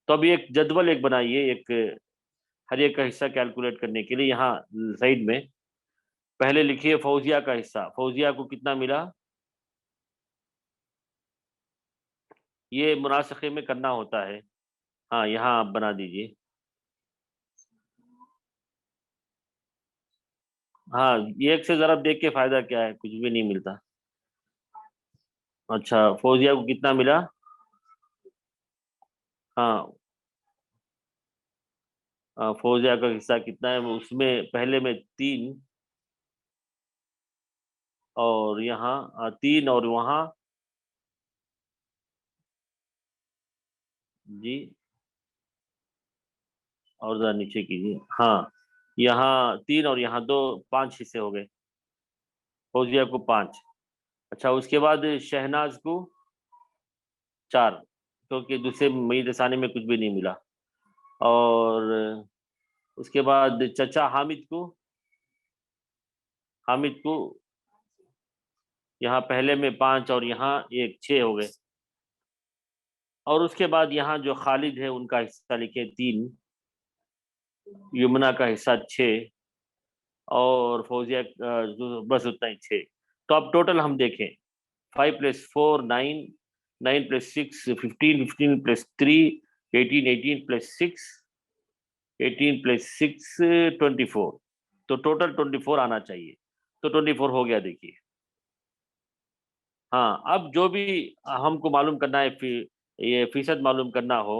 تو اب ایک جدول ایک بنائیے، ایک ہر ایک کا حصہ کیلکولیٹ کرنے کے لیے، یہاں سائڈ میں پہلے لکھیے فوزیہ کا حصہ، فوزیہ کو کتنا ملا، یہ مناسخے میں کرنا ہوتا ہے، ہاں یہاں آپ بنا دیجئے، ہاں ایک سے ضرب دیکھ کے فائدہ کیا ہے، کچھ بھی نہیں ملتا۔ اچھا فوزیہ کو کتنا ملا، ہاں فوزیہ کا حصہ کتنا ہے، اس میں پہلے میں 3 اور یہاں 3 اور وہاں جی، اور ذرا نیچے کیجیے، ہاں یہاں 3 اور یہاں 2، 5 حصے ہو گئے، فوزیہ کو 5۔ اچھا اس کے بعد شہناز کو 4، کیونکہ دوسرے میت ثانی میں کچھ بھی نہیں ملا، اور اس کے بعد چچا حامد کو یہاں پہلے میں 5 اور یہاں 1، 6 ہو گئے، اور اس کے بعد یہاں جو خالد ہے ان کا حصہ لکھے 3، یمنا کا حصہ 6، اور فوزیہ بس اتنا ہی 6۔ تو اب ٹوٹل ہم دیکھیں، 5 + 4 9، 9 + 6 15، 15 + 3 18، 18 + 6 18 + 6 24، تو ٹوٹل 24 آنا چاہیے، تو 24 ہو گیا دیکھیے۔ ہاں اب جو بھی ہم کو معلوم کرنا ہے، یہ فیصد معلوم کرنا ہو،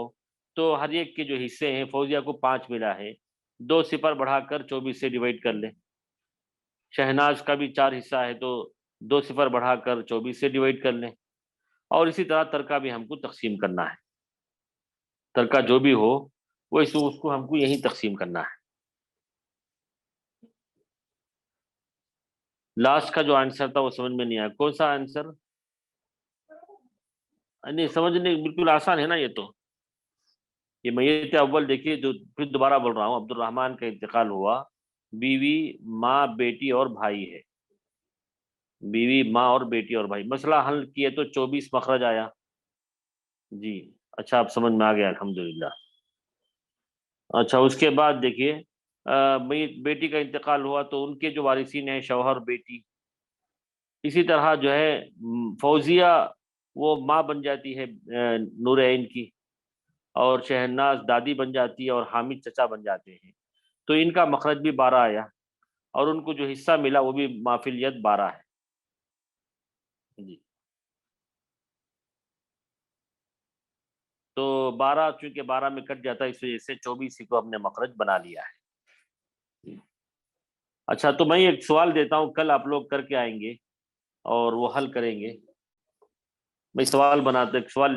تو ہر ایک کے جو حصے ہیں، فوزیہ کو 5 ملا ہے، 2 صفر بڑھا کر 24 سے ڈیوائڈ کر لیں، شہناز کا بھی 4 حصہ ہے تو 2 صفر بڑھا کر 24 سے ڈیوائڈ کر لیں، اور اسی طرح ترکہ بھی ہم کو تقسیم کرنا ہے، ترکہ جو بھی ہو وہ اس کو ہم کو یہی تقسیم کرنا ہے۔ لاسٹ کا جو آنسر تھا وہ سمجھ میں نہیں آیا، کون سا آنسر؟ نہیں سمجھنے بالکل آسان ہے نا، یہ تو یہ میت اول دیکھیے، جو پھر دوبارہ بول رہا ہوں، عبد الرحمن کا انتقال ہوا، بیوی ماں بیٹی اور بھائی ہے، بیوی ماں اور بیٹی اور بھائی، مسئلہ حل کیے تو 24 مخرج آیا جی۔ اچھا آپ سمجھ میں آ گیا، الحمدللہ۔ اچھا اس کے بعد دیکھیے میت بیٹی کا انتقال ہوا تو ان کے جو وارثین ہیں شوہر بیٹی، اسی طرح جو ہے فوزیہ وہ ماں بن جاتی ہے نور عین کی، اور شہناز دادی بن جاتی ہے، اور حامد چچا بن جاتے ہیں، تو ان کا مخرج بھی 12 آیا، اور ان کو جو حصہ ملا وہ بھی مافی الید 12 ہے جی۔ تو 12 چونکہ 12 میں کٹ جاتا ہے، اس وجہ سے 24 کو ہم نے مخرج بنا لیا ہے۔ اچھا تو میں ایک سوال دیتا ہوں، کل آپ لوگ کر کے آئیں گے اور وہ حل کریں گے، میں سوال بناتا، ایک سوال،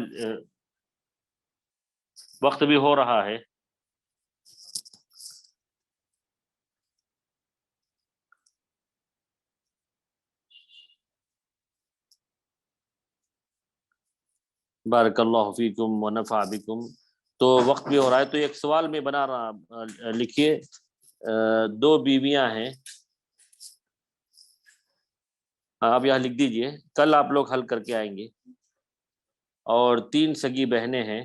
وقت بھی ہو رہا ہے، بارک اللہ فیکم ونفع بکم، تو وقت بھی ہو رہا ہے، تو ایک سوال میں بنا رہا، لکھیے دو بیویاں ہیں. آپ یہاں لکھ دیجئے، کل آپ لوگ حل کر کے آئیں گے. اور 3 سگی بہنیں ہیں.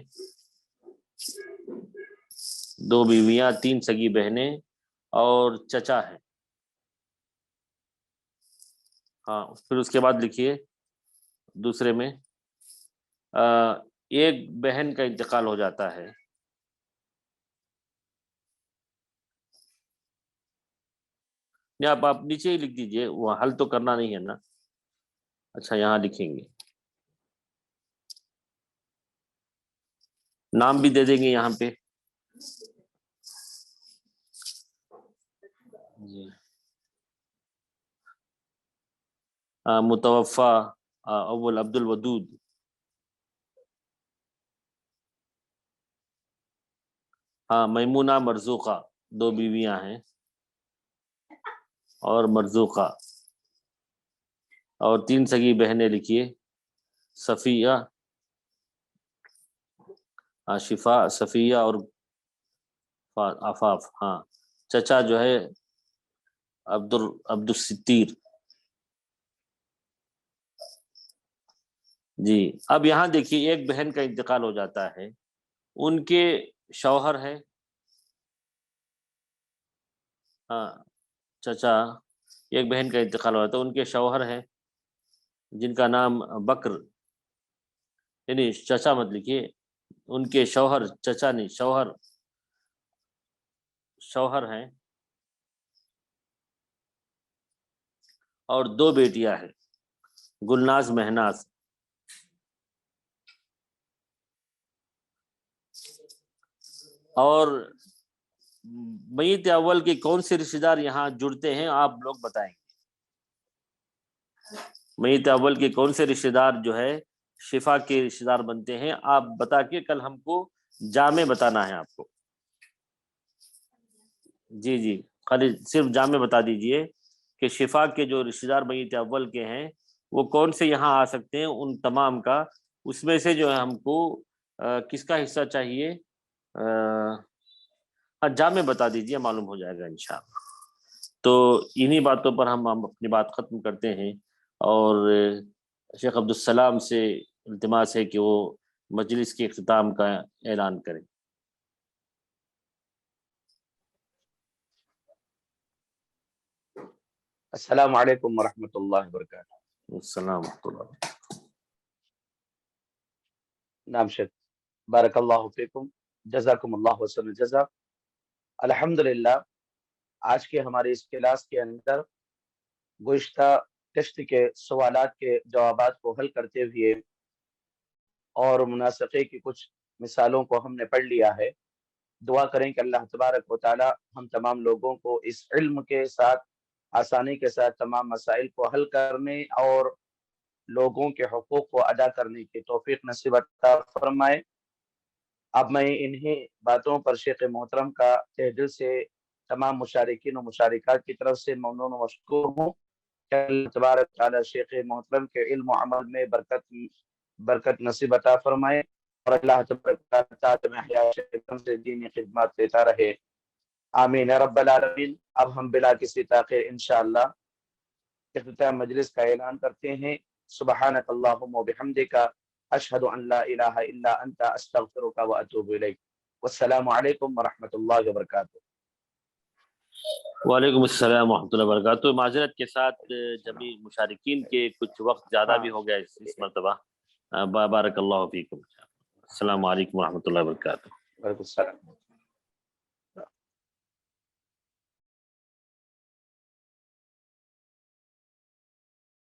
2 بیویاں، 3 سگی بہنیں اور چچا ہے. ہاں پھر اس کے بعد لکھیے دوسرے میں ایک بہن کا انتقال ہو جاتا ہے. نہیں آپ نیچے ہی لکھ دیجئے، وہ حل تو کرنا نہیں ہے نا. اچھا یہاں لکھیں گے، نام بھی دے دیں گے یہاں پہ. جی متوفا اول عبد الودود. ہاں میمونہ مرزوقہ، 2 بیویاں ہیں اور مرزوقہ. اور 3 سگی بہنیں لکھیے، صفیہ، شفا، صفیہ اور عفاف. ہاں چچا جو ہے عبد الستیر. جی اب یہاں دیکھیے ایک بہن کا انتقال ہو جاتا ہے، ان کے شوہر ہے. ہاں چچا، ایک بہن کا انتقال ہو جاتا ہے، ان کے شوہر ہیں جن کا نام بکر، یعنی چچا مت لکھیے، ان کے شوہر، چچا نہیں، شوہر ہیں. اور 2 بیٹیاں ہیں، گلناز، مہناز. اور میت اول کے کون سے رشتہ دار یہاں جڑتے ہیں آپ لوگ بتائیں گے. میت اول کے کون سے رشتہ دار جو ہے شفا کے رشتہ دار بنتے ہیں، آپ بتا کے کل ہم کو جامع بتانا ہے آپ کو. جی خالی صرف جامع بتا دیجئے کہ شفا کے جو رشتہ دار میت اول کے ہیں وہ کون سے یہاں آ سکتے ہیں، ان تمام کا. اس میں سے جو ہے ہم کو کس کا حصہ چاہیے، جامع بتا دیجئے، معلوم ہو جائے گا انشاءاللہ. تو انہی باتوں پر ہم اپنی بات ختم کرتے ہیں، اور شیخ عبدالسلام سے التماس ہے کہ وہ مجلس کے اختتام کا اعلان کریں. السلام علیکم ورحمۃ اللہ وبرکاتہ. السلام ورحمۃ اللہ. نام شیخ، بارک اللہ فیکم، جزاکم اللہ حسن الجزا. الحمدللہ آج کے ہمارے اس کلاس کے اندر گزشتہ ٹیسٹ کے سوالات کے جوابات کو حل کرتے ہوئے اور مناسقے کی کچھ مثالوں کو ہم نے پڑھ لیا ہے. دعا کریں کہ اللہ تبارک و تعالی ہم تمام لوگوں کو اس علم کے ساتھ آسانی کے ساتھ تمام مسائل کو حل کرنے اور لوگوں کے حقوق کو ادا کرنے کی توفیق نصیب عطا فرمائے. اب میں انہی باتوں پر شیخ محترم کا تہ دل سے تمام مشارکین و مشارکات کی طرف سے ممنون و مشکور ہوں کہ اللہ تبارک تعالی شیخ محترم کے علم و عمل میں برکت نصیب عطا فرمائے، اور اللہ تبارک تعالی سے دینی خدمات دیتا رہے. آمین یا رب العالمین. اب ہم بلا کسی تاخیر انشاءاللہ اختتام مجلس کا اعلان کرتے ہیں. سبحانک اللہم و بحمدک، اشہد ان لا الہ الا انت، استغفرک و اتوب الیک. والسلام علیکم ورحمۃ اللہ وبرکاتہ. وعلیکم السلام ورحمۃ اللہ وبرکاتہ. معذرت کے ساتھ جمیع مشارکین کے کچھ وقت زیادہ بھی ہو گیا اس مرتبہ. بارک اللہ فیکم. السلام علیکم ورحمۃ اللہ وبرکاتہ. وعلیکم السلام.